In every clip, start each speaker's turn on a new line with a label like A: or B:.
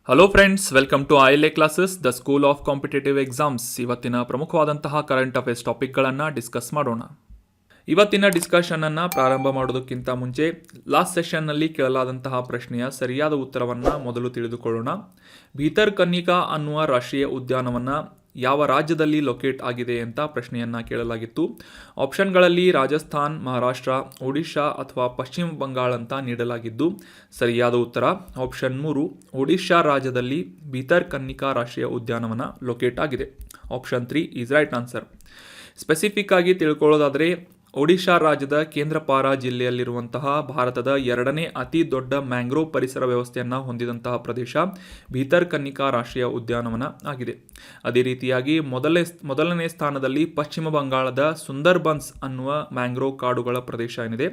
A: Hello friends, welcome to ILA classes, the school of competitive exams. ಇವತ್ತಿನ ಪ್ರಮುಖವಾದಂತಹ current affairs ಟಾಪಿಕ್ಗಳನ್ನು discuss ಮಾಡೋಣ. ಇವತ್ತಿನ ಡಿಸ್ಕಷನನ್ನು ಪ್ರಾರಂಭ ಮಾಡೋದಕ್ಕಿಂತ ಮುಂಚೆ ಲಾಸ್ಟ್ ಸೆಷನ್ನಲ್ಲಿ ಕೇಳಲಾದಂತಹ ಪ್ರಶ್ನೆಯ ಸರಿಯಾದ ಉತ್ತರವನ್ನು ಮೊದಲು ತಿಳಿದುಕೊಳ್ಳೋಣ. ಭೀತರ್ಕನಿಕಾ ಅನ್ನುವ ರಾಷ್ಟ್ರೀಯ ಉದ್ಯಾನವನ ಯಾವ ರಾಜ್ಯದಲ್ಲಿ ಲೊಕೇಟ್ ಆಗಿದೆ ಅಂತ ಪ್ರಶ್ನೆಯನ್ನು ಕೇಳಲಾಗಿತ್ತು. ಆಪ್ಷನ್ಗಳಲ್ಲಿ ರಾಜಸ್ಥಾನ್, ಮಹಾರಾಷ್ಟ್ರ, ಒಡಿಶಾ ಅಥವಾ ಪಶ್ಚಿಮ ಬಂಗಾಳ ಅಂತ ನೀಡಲಾಗಿದ್ದು ಸರಿಯಾದ ಉತ್ತರ ಆಪ್ಷನ್ 3, ಒಡಿಶಾ ರಾಜ್ಯದಲ್ಲಿ ಭೀತರ್ಕನಿಕಾ ರಾಷ್ಟ್ರೀಯ ಉದ್ಯಾನವನ ಲೊಕೇಟ್ ಆಗಿದೆ. Option 3 is right answer. Specific ಆಗಿ ತಿಳ್ಕೊಳ್ಳೋದಾದರೆ ಒಡಿಶಾ ರಾಜ್ಯದ ಕೇಂದ್ರಪಾರಾ ಜಿಲ್ಲೆಯಲ್ಲಿರುವಂತಹ ಭಾರತದ 2ನೇ ಅತಿ ದೊಡ್ಡ ಮ್ಯಾಂಗ್ರೋವ್ ಪರಿಸರ ವ್ಯವಸ್ಥೆಯನ್ನು ಹೊಂದಿದಂತಹ ಪ್ರದೇಶ ಭೀತರ್ಕನಿಕಾ ರಾಷ್ಟ್ರೀಯ ಉದ್ಯಾನವನ ಆಗಿದೆ. ಅದೇ ರೀತಿಯಾಗಿ ಮೊದಲನೇ ಸ್ಥಾನದಲ್ಲಿ ಪಶ್ಚಿಮ ಬಂಗಾಳದ ಸುಂದರ್ಬನ್ಸ್ ಅನ್ನುವ ಮ್ಯಾಂಗ್ರೋವ್ ಕಾಡುಗಳ ಪ್ರದೇಶ ಏನಿದೆ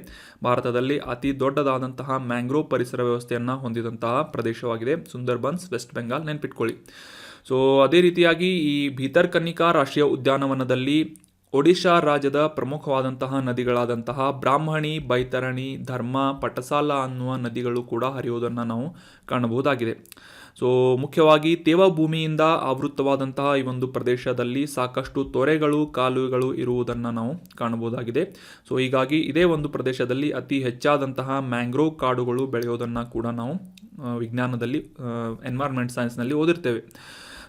A: ಭಾರತದಲ್ಲಿ ಅತಿ ದೊಡ್ಡದಾದಂತಹ ಮ್ಯಾಂಗ್ರೋವ್ ಪರಿಸರ ವ್ಯವಸ್ಥೆಯನ್ನು ಹೊಂದಿದಂತಹ ಪ್ರದೇಶವಾಗಿದೆ. ಸುಂದರ್ಬನ್ಸ್, ವೆಸ್ಟ್ ಬೆಂಗಾಲ್, ನೆನ್ಪಿಟ್ಕೊಳ್ಳಿ. ಸೊ ಅದೇ ರೀತಿಯಾಗಿ ಈ ಭೀತರ್ಕನಿಕಾ ರಾಷ್ಟ್ರೀಯ ಉದ್ಯಾನವನದಲ್ಲಿ ಒಡಿಶಾ ರಾಜ್ಯದ ಪ್ರಮುಖವಾದಂತಹ ನದಿಗಳಾದಂತಹ ಬ್ರಾಹ್ಮಣಿ, ಬೈತರಣಿ, ಧರ್ಮ, ಪಟಸಾಲ ಅನ್ನುವ ನದಿಗಳು ಕೂಡ ಹರಿಯುವುದನ್ನು ನಾವು ಕಾಣಬಹುದಾಗಿದೆ. ಸೊ ಮುಖ್ಯವಾಗಿ ತೇವಭೂಮಿಯಿಂದ ಆವೃತವಾದಂತಹ ಈ ಒಂದು ಪ್ರದೇಶದಲ್ಲಿ ಸಾಕಷ್ಟು ತೊರೆಗಳು, ಕಾಲುವೆಗಳು ಇರುವುದನ್ನು ನಾವು ಕಾಣಬಹುದಾಗಿದೆ. ಸೊ ಹೀಗಾಗಿ ಇದೇ ಒಂದು ಪ್ರದೇಶದಲ್ಲಿ ಅತಿ ಹೆಚ್ಚಾದಂತಹ ಮ್ಯಾಂಗ್ರೋವ್ ಕಾಡುಗಳು ಬೆಳೆಯೋದನ್ನು ಕೂಡ ನಾವು ವಿಜ್ಞಾನದಲ್ಲಿ, ಎನ್ವೈರ್ಮೆಂಟ್ ಸೈನ್ಸ್ನಲ್ಲಿ ಓದಿರ್ತೇವೆ.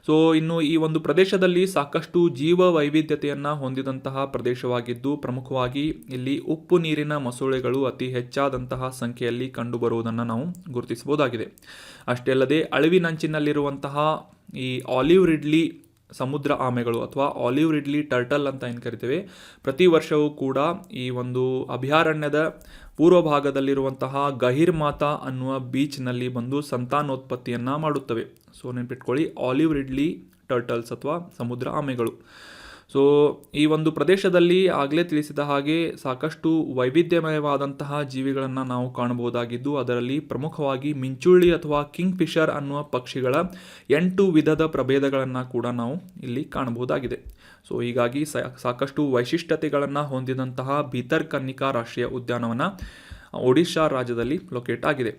A: ಸೊ ಇನ್ನು ಈ ಒಂದು ಪ್ರದೇಶದಲ್ಲಿ ಸಾಕಷ್ಟು ಜೀವ ವೈವಿಧ್ಯತೆಯನ್ನು ಹೊಂದಿದಂತಹ ಪ್ರದೇಶವಾಗಿದ್ದು ಪ್ರಮುಖವಾಗಿ ಇಲ್ಲಿ ಉಪ್ಪು ನೀರಿನ ಮೊಸಳೆಗಳು ಅತಿ ಹೆಚ್ಚಾದಂತಹ ಸಂಖ್ಯೆಯಲ್ಲಿ ಕಂಡುಬರುವುದನ್ನು ನಾವು ಗುರುತಿಸಬಹುದಾಗಿದೆ. ಅಷ್ಟೇ ಅಲ್ಲದೆ ಅಳಿವಿನಂಚಿನಲ್ಲಿರುವಂತಹ ಈ ಆಲಿವ್ ರಿಡ್ಲಿ ಸಮುದ್ರ ಆಮೆಗಳು ಅಥವಾ ಆಲಿವ್ ರಿಡ್ಲಿ ಟರ್ಟಲ್ ಅಂತ ಏನು ಕರಿತೇವೆ, ಪ್ರತಿ ವರ್ಷವೂ ಕೂಡ ಈ ಒಂದು ಅಭಯಾರಣ್ಯದ ಪೂರ್ವ ಭಾಗದಲ್ಲಿರುವಂತಹ ಗಹಿರ್ಮಾತಾ ಅನ್ನುವ ಬೀಚ್ನಲ್ಲಿ ಬಂದು ಸಂತಾನೋತ್ಪತ್ತಿಯನ್ನು ಮಾಡುತ್ತವೆ. ಸೊ ನೆನ್ಪಿಟ್ಕೊಳ್ಳಿ, ಆಲಿವ್ ರಿಡ್ಲಿ ಟರ್ಟಲ್ಸ್ ಅಥವಾ ಸಮುದ್ರ ಆಮೆಗಳು. ಸೊ ಈ ಒಂದು ಪ್ರದೇಶದಲ್ಲಿ ಆಗಲೇ ತಿಳಿಸಿದ ಹಾಗೆ ಸಾಕಷ್ಟು ವೈವಿಧ್ಯಮಯವಾದಂತಹ ಜೀವಿಗಳನ್ನು ನಾವು ಕಾಣಬಹುದಾಗಿದ್ದು ಅದರಲ್ಲಿ ಪ್ರಮುಖವಾಗಿ ಮಿಂಚುಳ್ಳಿ ಅಥವಾ ಕಿಂಗ್ ಫಿಶರ್ ಅನ್ನುವ ಪಕ್ಷಿಗಳ 8 ವಿಧದ ಪ್ರಭೇದಗಳನ್ನು ಕೂಡ ನಾವು ಇಲ್ಲಿ ಕಾಣಬಹುದಾಗಿದೆ. ಸೊ ಹೀಗಾಗಿ ಸಾಕಷ್ಟು ವೈಶಿಷ್ಟ್ಯತೆಗಳನ್ನು ಹೊಂದಿದಂತಹ ಭೀತರ್ಕನಿಕಾ ರಾಷ್ಟ್ರೀಯ ಉದ್ಯಾನವನ ಒಡಿಶಾ ರಾಜ್ಯದಲ್ಲಿ ಲೊಕೇಟ್ ಆಗಿದೆ.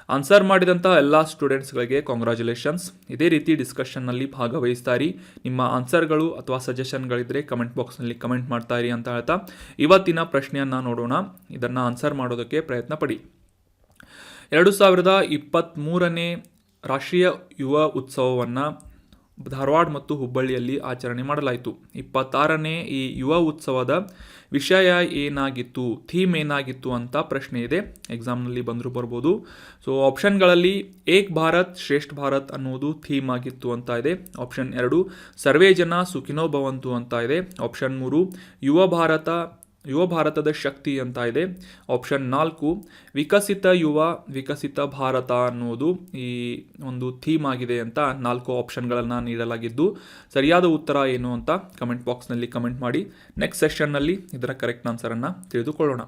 A: ಆನ್ಸರ್ ಮಾಡಿದಂಥ ಎಲ್ಲ ಸ್ಟೂಡೆಂಟ್ಸ್ಗಳಿಗೆ ಕಾಂಗ್ರ್ಯಾಚುಲೇಷನ್ಸ್. ಇದೇ ರೀತಿ ಡಿಸ್ಕಷನ್ನಲ್ಲಿ ಭಾಗವಹಿಸ್ತಾಯಿರಿ. ನಿಮ್ಮ ಆನ್ಸರ್ಗಳು ಅಥವಾ ಸಜೆಷನ್ಗಳಿದ್ದರೆ ಕಮೆಂಟ್ ಬಾಕ್ಸ್ನಲ್ಲಿ ಕಮೆಂಟ್ ಮಾಡ್ತಾಯಿರಿ ಅಂತ ಹೇಳ್ತಾ ಇವತ್ತಿನ ಪ್ರಶ್ನೆಯನ್ನು ನೋಡೋಣ. ಇದನ್ನು ಆನ್ಸರ್ ಮಾಡೋದಕ್ಕೆ ಪ್ರಯತ್ನ ಪಡಿ. 2023ನೇ ರಾಷ್ಟ್ರೀಯ ಯುವ ಉತ್ಸವವನ್ನು ಧಾರವಾಡ ಮತ್ತು ಹುಬ್ಬಳ್ಳಿಯಲ್ಲಿ ಆಚರಣೆ ಮಾಡಲಾಯಿತು. 26ನೇ ಈ ಯುವ ಉತ್ಸವದ ವಿಷಯ ಏನಾಗಿತ್ತು, ಥೀಮ್ ಏನಾಗಿತ್ತು ಅಂತ ಪ್ರಶ್ನೆ ಇದೆ. ಎಕ್ಸಾಮ್ನಲ್ಲಿ ಬಂದರೂ ಬರ್ಬೋದು. ಸೊ ಆಪ್ಷನ್ಗಳಲ್ಲಿ ಏಕ್ ಭಾರತ್ ಶ್ರೇಷ್ಠ ಭಾರತ್ ಅನ್ನುವುದು ಥೀಮ್ ಆಗಿತ್ತು ಅಂತ ಇದೆ. ಆಪ್ಷನ್ 2 ಸರ್ವೇ ಜನ ಸುಖಿನೋ ಭವಂತು ಅಂತ ಇದೆ. ಆಪ್ಷನ್ 3 ಯುವ ಭಾರತದ ಶಕ್ತಿ ಅಂತ ಇದೆ. ಆಪ್ಷನ್ 4 ವಿಕಸಿತ ಯುವ ವಿಕಸಿತ ಭಾರತ ಅನ್ನುವುದು ಈ ಒಂದು ಥೀಮ್ ಆಗಿದೆ ಅಂತ 4 ಆಪ್ಷನ್ಗಳನ್ನು ನೀಡಲಾಗಿದ್ದು ಸರಿಯಾದ ಉತ್ತರ ಏನು ಅಂತ ಕಮೆಂಟ್ ಬಾಕ್ಸ್ನಲ್ಲಿ ಕಮೆಂಟ್ ಮಾಡಿ. ನೆಕ್ಸ್ಟ್ ಸೆಷನ್ನಲ್ಲಿ ಇದರ ಕರೆಕ್ಟ್ ಆನ್ಸರನ್ನು ತಿಳಿದುಕೊಳ್ಳೋಣ.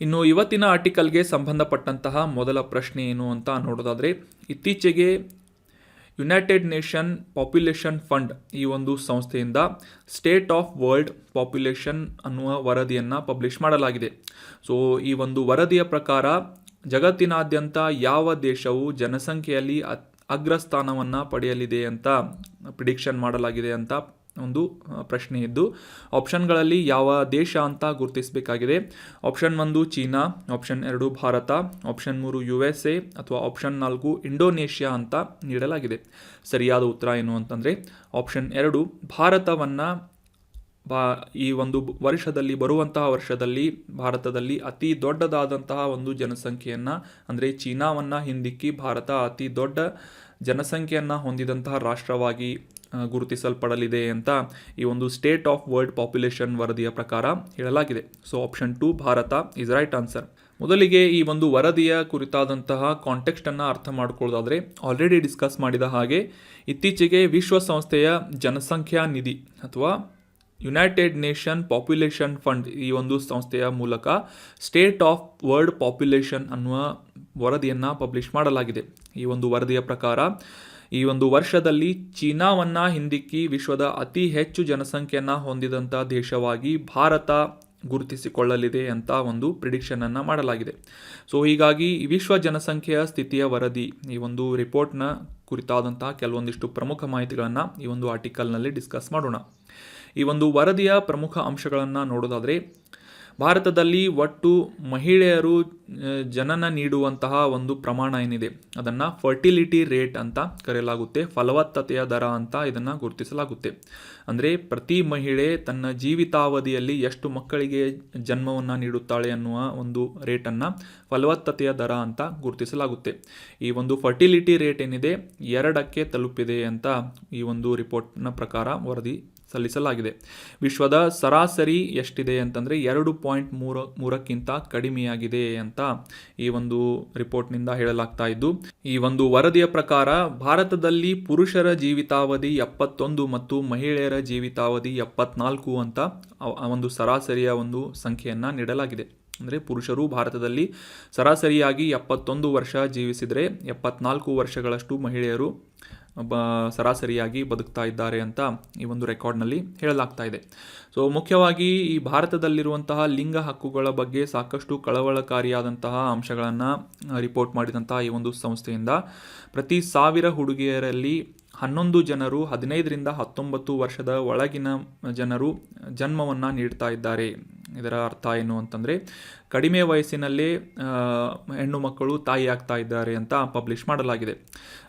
A: ಇನ್ನು ಇವತ್ತಿನ ಆರ್ಟಿಕಲ್ಗೆ ಸಂಬಂಧಪಟ್ಟಂತಹ ಮೊದಲ ಪ್ರಶ್ನೆ ಏನು ಅಂತ ನೋಡೋದಾದರೆ, ಇತ್ತೀಚೆಗೆ ಯುನೈಟೆಡ್ ನೇಷನ್ ಪಾಪ್ಯುಲೇಷನ್ ಫಂಡ್ ಈ ಒಂದು ಸಂಸ್ಥೆಯಿಂದ ಸ್ಟೇಟ್ ಆಫ್ ವರ್ಲ್ಡ್ ಪಾಪ್ಯುಲೇಷನ್ ಅನ್ನುವ ವರದಿಯನ್ನು ಪಬ್ಲಿಷ್ ಮಾಡಲಾಗಿದೆ. ಸೊ ಈ ಒಂದು ವರದಿಯ ಪ್ರಕಾರ ಜಗತ್ತಿನಾದ್ಯಂತ ಯಾವ ದೇಶವು ಜನಸಂಖ್ಯೆಯಲ್ಲಿ ಅಗ್ರಸ್ಥಾನವನ್ನು ಪಡೆಯಲಿದೆ ಅಂತ ಪ್ರಿಡಿಕ್ಷನ್ ಮಾಡಲಾಗಿದೆ ಅಂತ ಒಂದು ಪ್ರಶ್ನೆ ಇದ್ದು ಆಪ್ಷನ್ಗಳಲ್ಲಿ ಯಾವ ದೇಶ ಅಂತ ಗುರುತಿಸಬೇಕಾಗಿದೆ. Option 1 China, option 2 Bharat, option 3 USA ಅಥವಾ ಆಪ್ಷನ್ 4 ಇಂಡೋನೇಷ್ಯಾ ಅಂತ ನೀಡಲಾಗಿದೆ. ಸರಿಯಾದ ಉತ್ತರ ಏನು ಅಂತಂದರೆ ಆಪ್ಷನ್ 2 ಭಾರತವನ್ನು ಈ ಒಂದು ಬರುವಂತಹ ವರ್ಷದಲ್ಲಿ ಭಾರತದಲ್ಲಿ ಅತಿ ದೊಡ್ಡದಾದಂತಹ ಒಂದು ಜನಸಂಖ್ಯೆಯನ್ನು ಅಂದರೆ ಚೀನಾವನ್ನು ಹಿಂದಿಕ್ಕಿ ಭಾರತ ಅತಿ ದೊಡ್ಡ ಜನಸಂಖ್ಯೆಯನ್ನು ಹೊಂದಿದಂತಹ ರಾಷ್ಟ್ರವಾಗಿ ಗುರುತಿಸಲ್ಪಡಲಿದೆ ಅಂತ ಈ ಒಂದು ಸ್ಟೇಟ್ ಆಫ್ ವರ್ಲ್ಡ್ ಪಾಪ್ಯುಲೇಷನ್ ವರದಿಯ ಪ್ರಕಾರ ಹೇಳಲಾಗಿದೆ. So option 2 Bharat is right answer. ಮೊದಲಿಗೆ ಈ ಒಂದು ವರದಿಯ ಕುರಿತಾದಂತಹ ಕಾಂಟೆಕ್ಸ್ಟನ್ನು ಅರ್ಥ ಮಾಡ್ಕೊಳ್ಳೋದಾದರೆ ಆಲ್ರೆಡಿ ಡಿಸ್ಕಸ್ ಮಾಡಿದ ಹಾಗೆ ಇತ್ತೀಚೆಗೆ ವಿಶ್ವಸಂಸ್ಥೆಯ ಜನಸಂಖ್ಯಾ ನಿಧಿ ಅಥವಾ ಯುನೈಟೆಡ್ ನೇಷನ್ ಪಾಪ್ಯುಲೇಷನ್ ಫಂಡ್ ಈ ಒಂದು ಸಂಸ್ಥೆಯ ಮೂಲಕ ಸ್ಟೇಟ್ ಆಫ್ ವರ್ಲ್ಡ್ ಪಾಪ್ಯುಲೇಷನ್ ಅನ್ನುವ ವರದಿಯನ್ನು ಪಬ್ಲಿಷ್ ಮಾಡಲಾಗಿದೆ. ಈ ಒಂದು ವರದಿಯ ಪ್ರಕಾರ ಈ ಒಂದು ವರ್ಷದಲ್ಲಿ ಚೀನಾವನ್ನು ಹಿಂದಿಕ್ಕಿ ವಿಶ್ವದ ಅತಿ ಹೆಚ್ಚು ಜನಸಂಖ್ಯೆಯನ್ನು ಹೊಂದಿದಂಥ ದೇಶವಾಗಿ ಭಾರತ ಗುರುತಿಸಿಕೊಳ್ಳಲಿದೆ ಅಂತ ಒಂದು ಪ್ರಿಡಿಕ್ಷನನ್ನು ಮಾಡಲಾಗಿದೆ. ಸೊ ಹೀಗಾಗಿ ವಿಶ್ವ ಜನಸಂಖ್ಯೆಯ ಸ್ಥಿತಿಯ ವರದಿ ಈ ಒಂದು ರಿಪೋರ್ಟ್ನ ಕುರಿತಾದಂತಹ ಕೆಲವೊಂದಿಷ್ಟು ಪ್ರಮುಖ ಮಾಹಿತಿಗಳನ್ನು ಈ ಒಂದು ಆರ್ಟಿಕಲ್ನಲ್ಲಿ ಡಿಸ್ಕಸ್ ಮಾಡೋಣ. ಈ ಒಂದು ವರದಿಯ ಪ್ರಮುಖ ಅಂಶಗಳನ್ನು ನೋಡೋದಾದರೆ, ಭಾರತದಲ್ಲಿ ಒಟ್ಟು ಮಹಿಳೆಯರು ಜನನ ನೀಡುವಂತಹ ಒಂದು ಪ್ರಮಾಣ ಏನಿದೆ ಅದನ್ನು ಫರ್ಟಿಲಿಟಿ ರೇಟ್ ಅಂತ ಕರೆಯಲಾಗುತ್ತೆ. ಫಲವತ್ತತೆಯ ದರ ಅಂತ ಇದನ್ನು ಗುರುತಿಸಲಾಗುತ್ತೆ. ಅಂದರೆ ಪ್ರತಿ ಮಹಿಳೆ ತನ್ನ ಜೀವಿತಾವಧಿಯಲ್ಲಿ ಎಷ್ಟು ಮಕ್ಕಳಿಗೆ ಜನ್ಮವನ್ನು ನೀಡುತ್ತಾಳೆ ಅನ್ನುವ ಒಂದು ರೇಟನ್ನು ಫಲವತ್ತತೆಯ ದರ ಅಂತ ಗುರುತಿಸಲಾಗುತ್ತೆ. ಈ ಒಂದು ಫರ್ಟಿಲಿಟಿ ರೇಟ್ ಏನಿದೆ 2ಕ್ಕೆ ತಲುಪಿದೆ ಅಂತ ಈ ಒಂದು ರಿಪೋರ್ಟ್ನ ಪ್ರಕಾರ ವರದಿ ಸಲ್ಲಿಸಲಾಗಿದೆ. ವಿಶ್ವದ ಸರಾಸರಿ ಎಷ್ಟಿದೆ ಅಂತಂದರೆ 2.3ಕ್ಕಿಂತ ಕಡಿಮೆಯಾಗಿದೆ ಅಂತ ಈ ಒಂದು ರಿಪೋರ್ಟ್ನಿಂದ ಹೇಳಲಾಗ್ತಾ ಇದ್ದು, ಈ ಒಂದು ವರದಿಯ ಪ್ರಕಾರ ಭಾರತದಲ್ಲಿ ಪುರುಷರ ಜೀವಿತಾವಧಿ 71 ಮತ್ತು ಮಹಿಳೆಯರ ಜೀವಿತಾವಧಿ 74 ಅಂತ ಒಂದು ಸರಾಸರಿಯ ಒಂದು ಸಂಖ್ಯೆಯನ್ನು ನೀಡಲಾಗಿದೆ. ಅಂದರೆ ಪುರುಷರು ಭಾರತದಲ್ಲಿ ಸರಾಸರಿಯಾಗಿ 71 ವರ್ಷ ಜೀವಿಸಿದರೆ 74 ವರ್ಷಗಳಷ್ಟು ಮಹಿಳೆಯರು ಸರಾಸರಿಯಾಗಿ ಬದುಕ್ತಾ ಇದ್ದಾರೆ ಅಂತ ಈ ಒಂದು ರೆಕಾರ್ಡ್ನಲ್ಲಿ ಹೇಳಲಾಗ್ತಾ ಇದೆ. ಸೊ ಮುಖ್ಯವಾಗಿ ಈ ಭಾರತದಲ್ಲಿರುವಂತಹ ಲಿಂಗ ಹಕ್ಕುಗಳ ಬಗ್ಗೆ ಸಾಕಷ್ಟು ಕಳವಳಕಾರಿಯಾದಂತಹ ಅಂಶಗಳನ್ನು ರಿಪೋರ್ಟ್ ಮಾಡಿದಂತಹ ಈ ಒಂದು ಸಂಸ್ಥೆಯಿಂದ ಪ್ರತಿ 1000 ಹುಡುಗಿಯರಲ್ಲಿ 11 ಜನರು 15ರಿಂದ 19 ವರ್ಷದ ಒಳಗಿನ ಜನರು ಜನ್ಮವನ್ನು ನೀಡ್ತಾ ಇದ್ದಾರೆ. ಇದರ ಅರ್ಥ ಏನು ಅಂತಂದರೆ ಕಡಿಮೆ ವಯಸ್ಸಿನಲ್ಲೇ ಹೆಣ್ಣು ಮಕ್ಕಳು ತಾಯಿ ಆಗ್ತಾ ಇದ್ದಾರೆ ಅಂತ ಪಬ್ಲಿಷ್ ಮಾಡಲಾಗಿದೆ.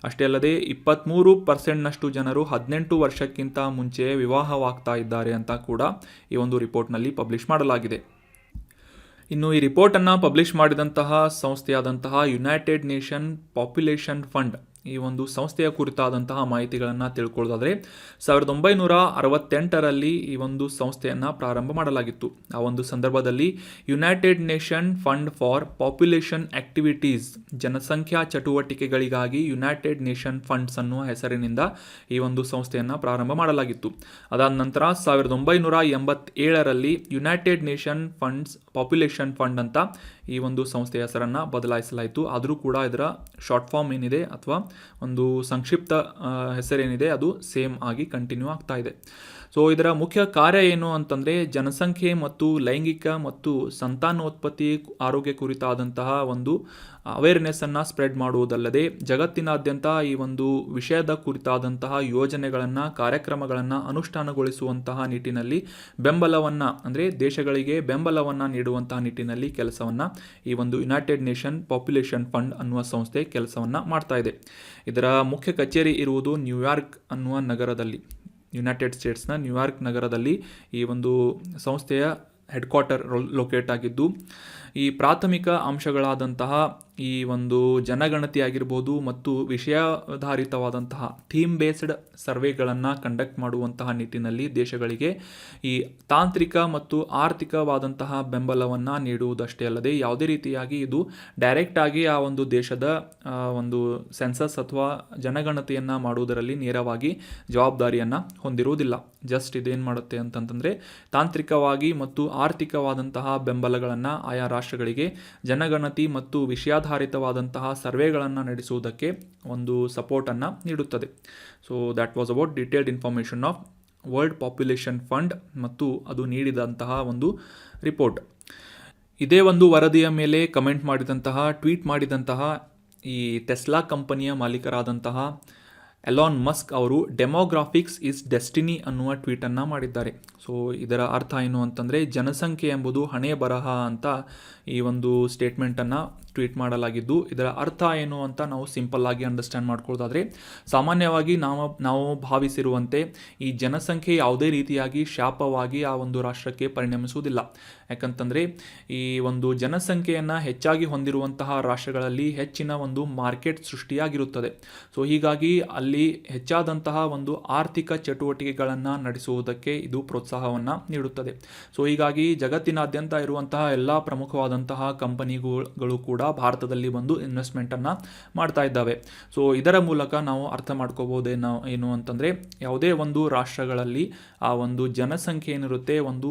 A: ಅಷ್ಟೇ ಅಲ್ಲದೆ 23% ಜನರು 18 ವರ್ಷಕ್ಕಿಂತ ಮುಂಚೆ ವಿವಾಹವಾಗ್ತಾ ಇದ್ದಾರೆ ಅಂತ ಕೂಡ ಈ ಒಂದು ರಿಪೋರ್ಟ್ನಲ್ಲಿ ಪಬ್ಲಿಷ್ ಮಾಡಲಾಗಿದೆ. ಇನ್ನು ಈ ರಿಪೋರ್ಟನ್ನು ಪಬ್ಲಿಷ್ ಮಾಡಿದಂತಹ ಸಂಸ್ಥೆಯಾದಂತಹ ಯುನೈಟೆಡ್ ನೇಷನ್ ಪಾಪ್ಯುಲೇಷನ್ ಫಂಡ್ ಈ ಒಂದು ಸಂಸ್ಥೆಯ ಕುರಿತಾದಂತಹ ಮಾಹಿತಿಗಳನ್ನು ತಿಳ್ಕೊಳ್ಳೋದಾದರೆ 1968ರಲ್ಲಿ ಈ ಒಂದು ಸಂಸ್ಥೆಯನ್ನು ಪ್ರಾರಂಭ ಮಾಡಲಾಗಿತ್ತು. ಆ ಒಂದು ಸಂದರ್ಭದಲ್ಲಿ United nation fund for population activities, ಜನಸಂಖ್ಯಾ ಚಟುವಟಿಕೆಗಳಿಗಾಗಿ ಯುನೈಟೆಡ್ ನೇಷನ್ ಫಂಡ್ಸ್ ಅನ್ನುವ ಹೆಸರಿನಿಂದ ಈ ಒಂದು ಸಂಸ್ಥೆಯನ್ನು ಪ್ರಾರಂಭ ಮಾಡಲಾಗಿತ್ತು. ಅದಾದ ನಂತರ 1987ರಲ್ಲಿ United Nation funds population fund ಅಂತ ಈ ಒಂದು ಸಂಸ್ಥೆಯ ಹೆಸರನ್ನು ಬದಲಾಯಿಸಲಾಯಿತು. ಆದರೂ ಕೂಡ ಇದರ ಶಾರ್ಟ್ ಫಾರ್ಮ್ ಏನಿದೆ ಅಥವಾ ಒಂದು ಸಂಕ್ಷಿಪ್ತ ಹೆಸರೇನಿದೆ ಅದು ಸೇಮ್ ಆಗಿ ಕಂಟಿನ್ಯೂ ಆಗ್ತಾ ಇದೆ. ಸೊ ಇದರ ಮುಖ್ಯ ಕಾರ್ಯ ಏನು ಅಂತಂದರೆ ಜನಸಂಖ್ಯೆ ಮತ್ತು ಲೈಂಗಿಕ ಮತ್ತು ಸಂತಾನೋತ್ಪತ್ತಿ ಆರೋಗ್ಯ ಕುರಿತಾದಂತಹ ಒಂದು ಅವೇರ್ನೆಸ್ಸನ್ನು ಸ್ಪ್ರೆಡ್ ಮಾಡುವುದಲ್ಲದೆ ಜಗತ್ತಿನಾದ್ಯಂತ ಈ ಒಂದು ವಿಷಯದ ಕುರಿತಾದಂತಹ ಯೋಜನೆಗಳನ್ನು ಕಾರ್ಯಕ್ರಮಗಳನ್ನು ಅನುಷ್ಠಾನಗೊಳಿಸುವಂತಹ ನಿಟ್ಟಿನಲ್ಲಿ ಬೆಂಬಲವನ್ನು ಅಂದರೆ ದೇಶಗಳಿಗೆ ಬೆಂಬಲವನ್ನು ನೀಡುವಂತಹ ನಿಟ್ಟಿನಲ್ಲಿ ಕೆಲಸವನ್ನು ಈ ಒಂದು ಯುನೈಟೆಡ್ ನೇಷನ್ ಪಾಪ್ಯುಲೇಷನ್ ಫಂಡ್ ಅನ್ನುವ ಸಂಸ್ಥೆ ಕೆಲಸವನ್ನು ಮಾಡ್ತಾ ಇದೆ. ಇದರ ಮುಖ್ಯ ಕಚೇರಿ ಇರುವುದು ನ್ಯೂಯಾರ್ಕ್ ಅನ್ನುವ ನಗರದಲ್ಲಿ, ಯುನೈಟೆಡ್ ಸ್ಟೇಟ್ಸ್ನ ನ್ಯೂಯಾರ್ಕ್ ನಗರದಲ್ಲಿ ಈ ಒಂದು ಸಂಸ್ಥೆಯ ಹೆಡ್ ಕ್ವಾರ್ಟರ್ ಲೊಕೇಟ್ ಆಗಿದ್ದು, ಈ ಪ್ರಾಥಮಿಕ ಅಂಶಗಳಾದಂತಹ ಈ ಒಂದು ಜನಗಣತಿ ಆಗಿರ್ಬೋದು ಮತ್ತು ವಿಷಯಾಧಾರಿತವಾದಂತಹ ಥೀಮ್ ಬೇಸ್ಡ್ ಸರ್ವೆಗಳನ್ನು ಕಂಡಕ್ಟ್ ಮಾಡುವಂತಹ ನಿಟ್ಟಿನಲ್ಲಿ ದೇಶಗಳಿಗೆ ಈ ತಾಂತ್ರಿಕ ಮತ್ತು ಆರ್ಥಿಕವಾದಂತಹ ಬೆಂಬಲವನ್ನು ನೀಡುವುದಷ್ಟೇ ಅಲ್ಲದೆ ಯಾವುದೇ ರೀತಿಯಾಗಿ ಇದು ಡೈರೆಕ್ಟಾಗಿ ಆ ಒಂದು ದೇಶದ ಒಂದು ಸೆನ್ಸಸ್ ಅಥವಾ ಜನಗಣತಿಯನ್ನು ಮಾಡುವುದರಲ್ಲಿ ನೇರವಾಗಿ ಜವಾಬ್ದಾರಿಯನ್ನು ಹೊಂದಿರುವುದಿಲ್ಲ. ಜಸ್ಟ್ ಇದೇನು ಮಾಡುತ್ತೆ ಅಂತಂತಂದರೆ ತಾಂತ್ರಿಕವಾಗಿ ಮತ್ತು ಆರ್ಥಿಕವಾದಂತಹ ಬೆಂಬಲಗಳನ್ನು ಆಯಾ ರಾಷ್ಟ್ರಗಳಿಗೆ ಜನಗಣತಿ ಮತ್ತು ವಿಷಯಾಧಾರಿತವಾದಂತಹ ಸರ್ವೆಗಳನ್ನು ನಡೆಸುವುದಕ್ಕೆ ಒಂದು ಸಪೋರ್ಟನ್ನು ನೀಡುತ್ತದೆ. So that was about detailed information of world population fund ಮತ್ತು ಅದು ನೀಡಿದಂತಹ ಒಂದು ರಿಪೋರ್ಟ್. ಇದೇ ಒಂದು ವರದಿಯ ಮೇಲೆ ಕಮೆಂಟ್ ಮಾಡಿದಂತಹ ಟ್ವೀಟ್ ಮಾಡಿದಂತಹ ಈ ಟೆಸ್ಲಾ ಕಂಪನಿಯ ಮಾಲೀಕರಾದಂತಹ ಎಲಾನ್ ಮಸ್ಕ್ ಅವರು ಡೆಮೋಗ್ರಾಫಿಕ್ಸ್ ಇಸ್ ಡೆಸ್ಟಿನಿ ಅನ್ನುವ ಟ್ವೀಟನ್ನು ಮಾಡಿದ್ದಾರೆ. ಸೊ ಇದರ ಅರ್ಥ ಏನು ಅಂತಂದರೆ ಜನಸಂಖ್ಯೆ ಎಂಬುದು ಹಣೆ ಬರಹ ಅಂತ ಈ ಒಂದು ಸ್ಟೇಟ್ಮೆಂಟನ್ನು ಟ್ವೀಟ್ ಮಾಡಲಾಗಿದ್ದು, ಇದರ ಅರ್ಥ ಏನು ಅಂತ ನಾವು ಸಿಂಪಲ್ ಆಗಿ ಅಂಡರ್ಸ್ಟ್ಯಾಂಡ್ ಮಾಡ್ಕೊಳ್ಳೋದಾದರೆ ಸಾಮಾನ್ಯವಾಗಿ ನಾವು ಭಾವಿಸಿರುವಂತೆ ಈ ಜನಸಂಖ್ಯೆ ಯಾವುದೇ ರೀತಿಯಾಗಿ ಶಾಪವಾಗಿ ಆ ಒಂದು ರಾಷ್ಟ್ರಕ್ಕೆ ಪರಿಣಮಿಸುವುದಿಲ್ಲ. ಯಾಕಂತಂದರೆ ಈ ಒಂದು ಜನಸಂಖ್ಯೆಯನ್ನು ಹೆಚ್ಚಾಗಿ ಹೊಂದಿರುವಂತಹ ರಾಷ್ಟ್ರಗಳಲ್ಲಿ ಹೆಚ್ಚಿನ ಒಂದು ಮಾರ್ಕೆಟ್ ಸೃಷ್ಟಿಯಾಗಿರುತ್ತದೆ. ಸೊ ಹೀಗಾಗಿ ಅಲ್ಲಿ ಹೆಚ್ಚಾದಂತಹ ಒಂದು ಆರ್ಥಿಕ ಚಟುವಟಿಕೆಗಳನ್ನು ನಡೆಸುವುದಕ್ಕೆ ಇದು ಪ್ರೋತ್ಸಾಹವನ್ನು ನೀಡುತ್ತದೆ. ಸೊ ಹೀಗಾಗಿ ಜಗತ್ತಿನಾದ್ಯಂತ ಇರುವಂತಹ ಎಲ್ಲ ಪ್ರಮುಖವಾದಂತಹ ಕಂಪನಿಗಳು ಕೂಡ ಭಾರತದಲ್ಲಿ ಬಂದು ಇನ್ವೆಸ್ಟ್ಮೆಂಟನ್ನು ಮಾಡ್ತಾ ಇದ್ದಾವೆ. ಸೊ ಇದರ ಮೂಲಕ ನಾವು ಅರ್ಥ ಮಾಡ್ಕೋಬಹುದೇನೋ ಏನು ಅಂತಂದರೆ ಯಾವುದೇ ಒಂದು ರಾಷ್ಟ್ರಗಳಲ್ಲಿ ಆ ಒಂದು ಜನಸಂಖ್ಯೆ ಏನಿರುತ್ತೆ ಒಂದು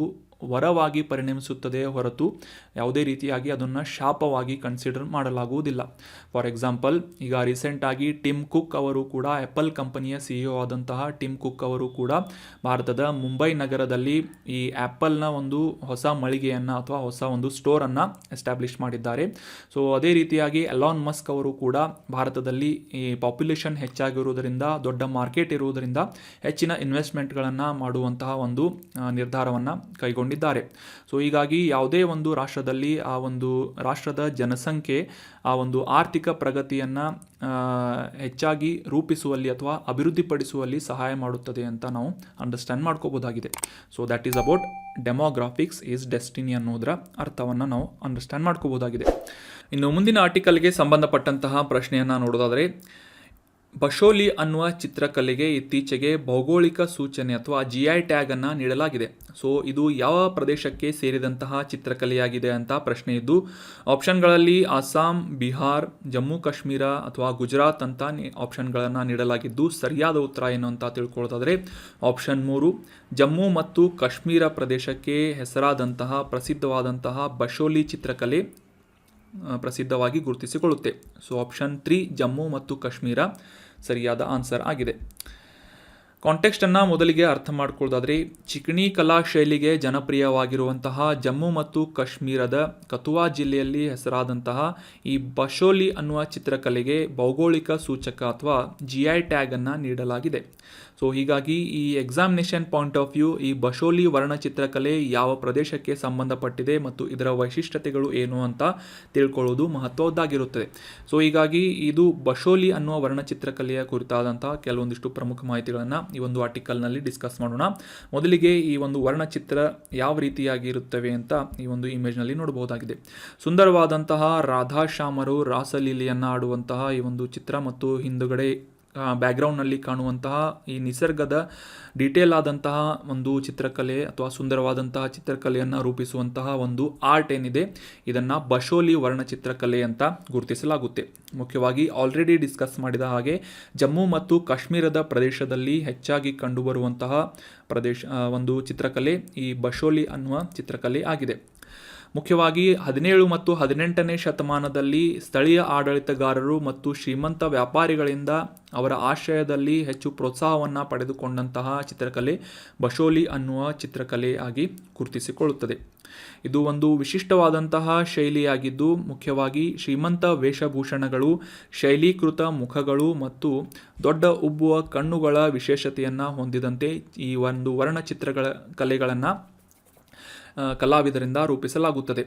A: ವರವಾಗಿ ಪರಿಣಮಿಸುತ್ತದೆ ಹೊರತು ಯಾವುದೇ ರೀತಿಯಾಗಿ ಅದನ್ನು ಶಾಪವಾಗಿ ಕನ್ಸಿಡರ್ ಮಾಡಲಾಗುವುದಿಲ್ಲ. ಫಾರ್ ಎಕ್ಸಾಂಪಲ್, ಈಗ ರೀಸೆಂಟಾಗಿ ಟಿಮ್ ಕುಕ್ ಅವರು ಕೂಡ, ಆ್ಯಪಲ್ ಕಂಪನಿಯ CEO ಆದಂತಹ ಟಿಮ್ ಕುಕ್ ಅವರು ಕೂಡ ಭಾರತದ ಮುಂಬೈ ನಗರದಲ್ಲಿ ಈ ಆ್ಯಪಲ್ನ ಒಂದು ಹೊಸ ಮಳಿಗೆಯನ್ನು ಅಥವಾ ಹೊಸ ಒಂದು ಸ್ಟೋರನ್ನು ಎಸ್ಟಾಬ್ಲಿಷ್ ಮಾಡಿದ್ದಾರೆ. ಸೊ ಅದೇ ರೀತಿಯಾಗಿ ಎಲಾನ್ ಮಸ್ಕ್ ಅವರು ಕೂಡ ಭಾರತದಲ್ಲಿ ಈ ಪಾಪ್ಯುಲೇಷನ್ ಹೆಚ್ಚಾಗಿರುವುದರಿಂದ, ದೊಡ್ಡ ಮಾರ್ಕೆಟ್ ಇರುವುದರಿಂದ ಹೆಚ್ಚಿನ ಇನ್ವೆಸ್ಟ್ಮೆಂಟ್ಗಳನ್ನು ಮಾಡುವಂತಹ ಒಂದು ನಿರ್ಧಾರವನ್ನು ಕೈಗೊಂಡಿದ್ದಾರೆ. ಸೊ ಹೀಗಾಗಿ ಯಾವುದೇ ಒಂದು ರಾಷ್ಟ್ರದಲ್ಲಿ ಆ ಒಂದು ರಾಷ್ಟ್ರದ ಜನಸಂಖ್ಯೆ ಆ ಒಂದು ಆರ್ಥಿಕ ಪ್ರಗತಿಯನ್ನು ಹೆಚ್ಚಾಗಿ ರೂಪಿಸುವಲ್ಲಿ ಅಥವಾ ಅಭಿವೃದ್ಧಿಪಡಿಸುವಲ್ಲಿ ಸಹಾಯ ಮಾಡುತ್ತದೆ ಅಂತ ನಾವು ಅಂಡರ್ಸ್ಟ್ಯಾಂಡ್ ಮಾಡ್ಕೋಬೋದಾಗಿದೆ. So that is about demographics is destiny ಅನ್ನೋದರ ಅರ್ಥವನ್ನು ನಾವು ಅಂಡರ್ಸ್ಟ್ಯಾಂಡ್ ಮಾಡ್ಕೋಬೋದಾಗಿದೆ. ಇನ್ನು ಮುಂದಿನ ಆರ್ಟಿಕಲ್ಗೆ ಸಂಬಂಧಪಟ್ಟಂತಹ ಪ್ರಶ್ನೆಯನ್ನು ನೋಡೋದಾದರೆ, ಬಶೋಲಿ ಅನ್ನುವ ಚಿತ್ರಕಲೆಗೆ ಇತ್ತೀಚೆಗೆ ಭೌಗೋಳಿಕ ಸೂಚನೆ ಅಥವಾ GI ಟ್ಯಾಗನ್ನು ನೀಡಲಾಗಿದೆ. ಸೊ ಇದು ಯಾವ ಪ್ರದೇಶಕ್ಕೆ ಸೇರಿದಂತಹ ಚಿತ್ರಕಲೆಯಾಗಿದೆ ಅಂತ ಪ್ರಶ್ನೆ ಇದ್ದು, ಆಪ್ಷನ್ಗಳಲ್ಲಿ ಅಸ್ಸಾಂ, ಬಿಹಾರ್, ಜಮ್ಮು ಕಾಶ್ಮೀರ ಅಥವಾ ಗುಜರಾತ್ ಅಂತ ಆಪ್ಷನ್ಗಳನ್ನು ನೀಡಲಾಗಿದ್ದು, ಸರಿಯಾದ ಉತ್ತರ ಏನು ಅಂತ ತಿಳ್ಕೊಳ್ಳೋದಾದರೆ ಆಪ್ಷನ್ 3 ಜಮ್ಮು ಮತ್ತು ಕಾಶ್ಮೀರ ಪ್ರದೇಶಕ್ಕೆ ಹೆಸರಾದಂತಹ ಪ್ರಸಿದ್ಧವಾದಂತಹ ಬಶೋಲಿ ಚಿತ್ರಕಲೆ ಪ್ರಸಿದ್ಧವಾಗಿ ಗುರುತಿಸಿಕೊಳ್ಳುತ್ತೆ. ಸೊ ಆಪ್ಷನ್ 3 ಜಮ್ಮು ಮತ್ತು ಕಾಶ್ಮೀರ ಸರಿಯಾದ ಆನ್ಸರ್ ಆಗಿದೆ. ಕಾಂಟೆಕ್ಸ್ಟನ್ನು ಮೊದಲಿಗೆ ಅರ್ಥ ಮಾಡ್ಕೊಳ್ಳೋದಾದರೆ, ಚಿಕಣಿ ಕಲಾ ಶೈಲಿಗೆ ಜನಪ್ರಿಯವಾಗಿರುವಂತಹ ಜಮ್ಮು ಮತ್ತು ಕಾಶ್ಮೀರದ ಕಥುವಾ ಜಿಲ್ಲೆಯಲ್ಲಿ ಹೆಸರಾದಂತಹ ಈ ಬಶೋಲಿ ಅನ್ನುವ ಚಿತ್ರಕಲೆಗೆ ಭೌಗೋಳಿಕ ಸೂಚಕ ಅಥವಾ GI ಟ್ಯಾಗನ್ನು ನೀಡಲಾಗಿದೆ. ಸೊ ಹೀಗಾಗಿ ಈ ಎಕ್ಸಾಮಿನೇಷನ್ ಪಾಯಿಂಟ್ ಆಫ್ ವ್ಯೂ ಈ ಬಶೋಲಿ ವರ್ಣಚಿತ್ರಕಲೆ ಯಾವ ಪ್ರದೇಶಕ್ಕೆ ಸಂಬಂಧಪಟ್ಟಿದೆ ಮತ್ತು ಇದರ ವೈಶಿಷ್ಟ್ಯತೆಗಳು ಏನು ಅಂತ ತಿಳ್ಕೊಳ್ಳೋದು ಮಹತ್ವದ್ದಾಗಿರುತ್ತದೆ. ಸೊ ಹೀಗಾಗಿ ಇದು ಬಶೋಲಿ ಅನ್ನುವ ವರ್ಣಚಿತ್ರಕಲೆಯ ಕುರಿತಾದಂತಹ ಕೆಲವೊಂದಿಷ್ಟು ಪ್ರಮುಖ ಮಾಹಿತಿಗಳನ್ನು ಈ ಒಂದು ಆರ್ಟಿಕಲ್ನಲ್ಲಿ ಡಿಸ್ಕಸ್ ಮಾಡೋಣ. ಮೊದಲಿಗೆ ಈ ಒಂದು ವರ್ಣಚಿತ್ರ ಯಾವ ರೀತಿಯಾಗಿ ಇರುತ್ತವೆ ಅಂತ ಈ ಒಂದು ಇಮೇಜ್ನಲ್ಲಿ ನೋಡಬಹುದಾಗಿದೆ. ಸುಂದರವಾದಂತಹ ರಾಧಾಶ್ಯಾಮರು ರಾಸಲೀಲೆಯನ್ನು ಆಡುವಂತಹ ಈ ಒಂದು ಚಿತ್ರ ಮತ್ತು ಹಿಂದುಗಡೆ ಬ್ಯಾಕ್ಗ್ರೌಂಡ್ನಲ್ಲಿ ಕಾಣುವಂತಹ ಈ ನಿಸರ್ಗದ ಡೀಟೇಲ್ ಆದಂತಹ ಒಂದು ಚಿತ್ರಕಲೆ ಅಥವಾ ಸುಂದರವಾದಂತಹ ಚಿತ್ರಕಲೆಯನ್ನು ರೂಪಿಸುವಂತಹ ಒಂದು ಆರ್ಟ್ ಏನಿದೆ, ಇದನ್ನು ಬಶೋಲಿ ವರ್ಣಚಿತ್ರಕಲೆ ಅಂತ ಗುರುತಿಸಲಾಗುತ್ತೆ. ಮುಖ್ಯವಾಗಿ ಆಲ್ರೆಡಿ ಡಿಸ್ಕಸ್ ಮಾಡಿದ ಹಾಗೆ ಜಮ್ಮು ಮತ್ತು ಕಾಶ್ಮೀರದ ಪ್ರದೇಶದಲ್ಲಿ ಹೆಚ್ಚಾಗಿ ಕಂಡುಬರುವಂತಹ ಒಂದು ಚಿತ್ರಕಲೆ ಈ ಬಶೋಲಿ ಅನ್ನುವ ಚಿತ್ರಕಲೆ ಆಗಿದೆ. ಮುಖ್ಯವಾಗಿ 17 ಮತ್ತು 18ನೇ ಶತಮಾನದಲ್ಲಿ ಸ್ಥಳೀಯ ಆಡಳಿತಗಾರರು ಮತ್ತು ಶ್ರೀಮಂತ ವ್ಯಾಪಾರಿಗಳಿಂದ ಅವರ ಆಶ್ರಯದಲ್ಲಿ ಹೆಚ್ಚು ಪ್ರೋತ್ಸಾಹವನ್ನು ಪಡೆದುಕೊಂಡಂತಹ ಚಿತ್ರಕಲೆ ಬಶೋಲಿ ಅನ್ನುವ ಚಿತ್ರಕಲೆ ಆಗಿ ಗುರುತಿಸಿಕೊಳ್ಳುತ್ತದೆ. ಇದು ಒಂದು ವಿಶಿಷ್ಟವಾದಂತಹ ಶೈಲಿಯಾಗಿದ್ದು, ಮುಖ್ಯವಾಗಿ ಶ್ರೀಮಂತ ವೇಷಭೂಷಣಗಳು, ಶೈಲೀಕೃತ ಮುಖಗಳು ಮತ್ತು ದೊಡ್ಡ ಉಬ್ಬುವ ಕಣ್ಣುಗಳ ವಿಶೇಷತೆಯನ್ನು ಹೊಂದಿದಂತೆ ಈ ಒಂದು ವರ್ಣಚಿತ್ರಗಳ ಕಲೆಗಳನ್ನು ಕಲಾವಿದರಿಂದ ರೂಪಿಸಲಾಗುತ್ತದೆ.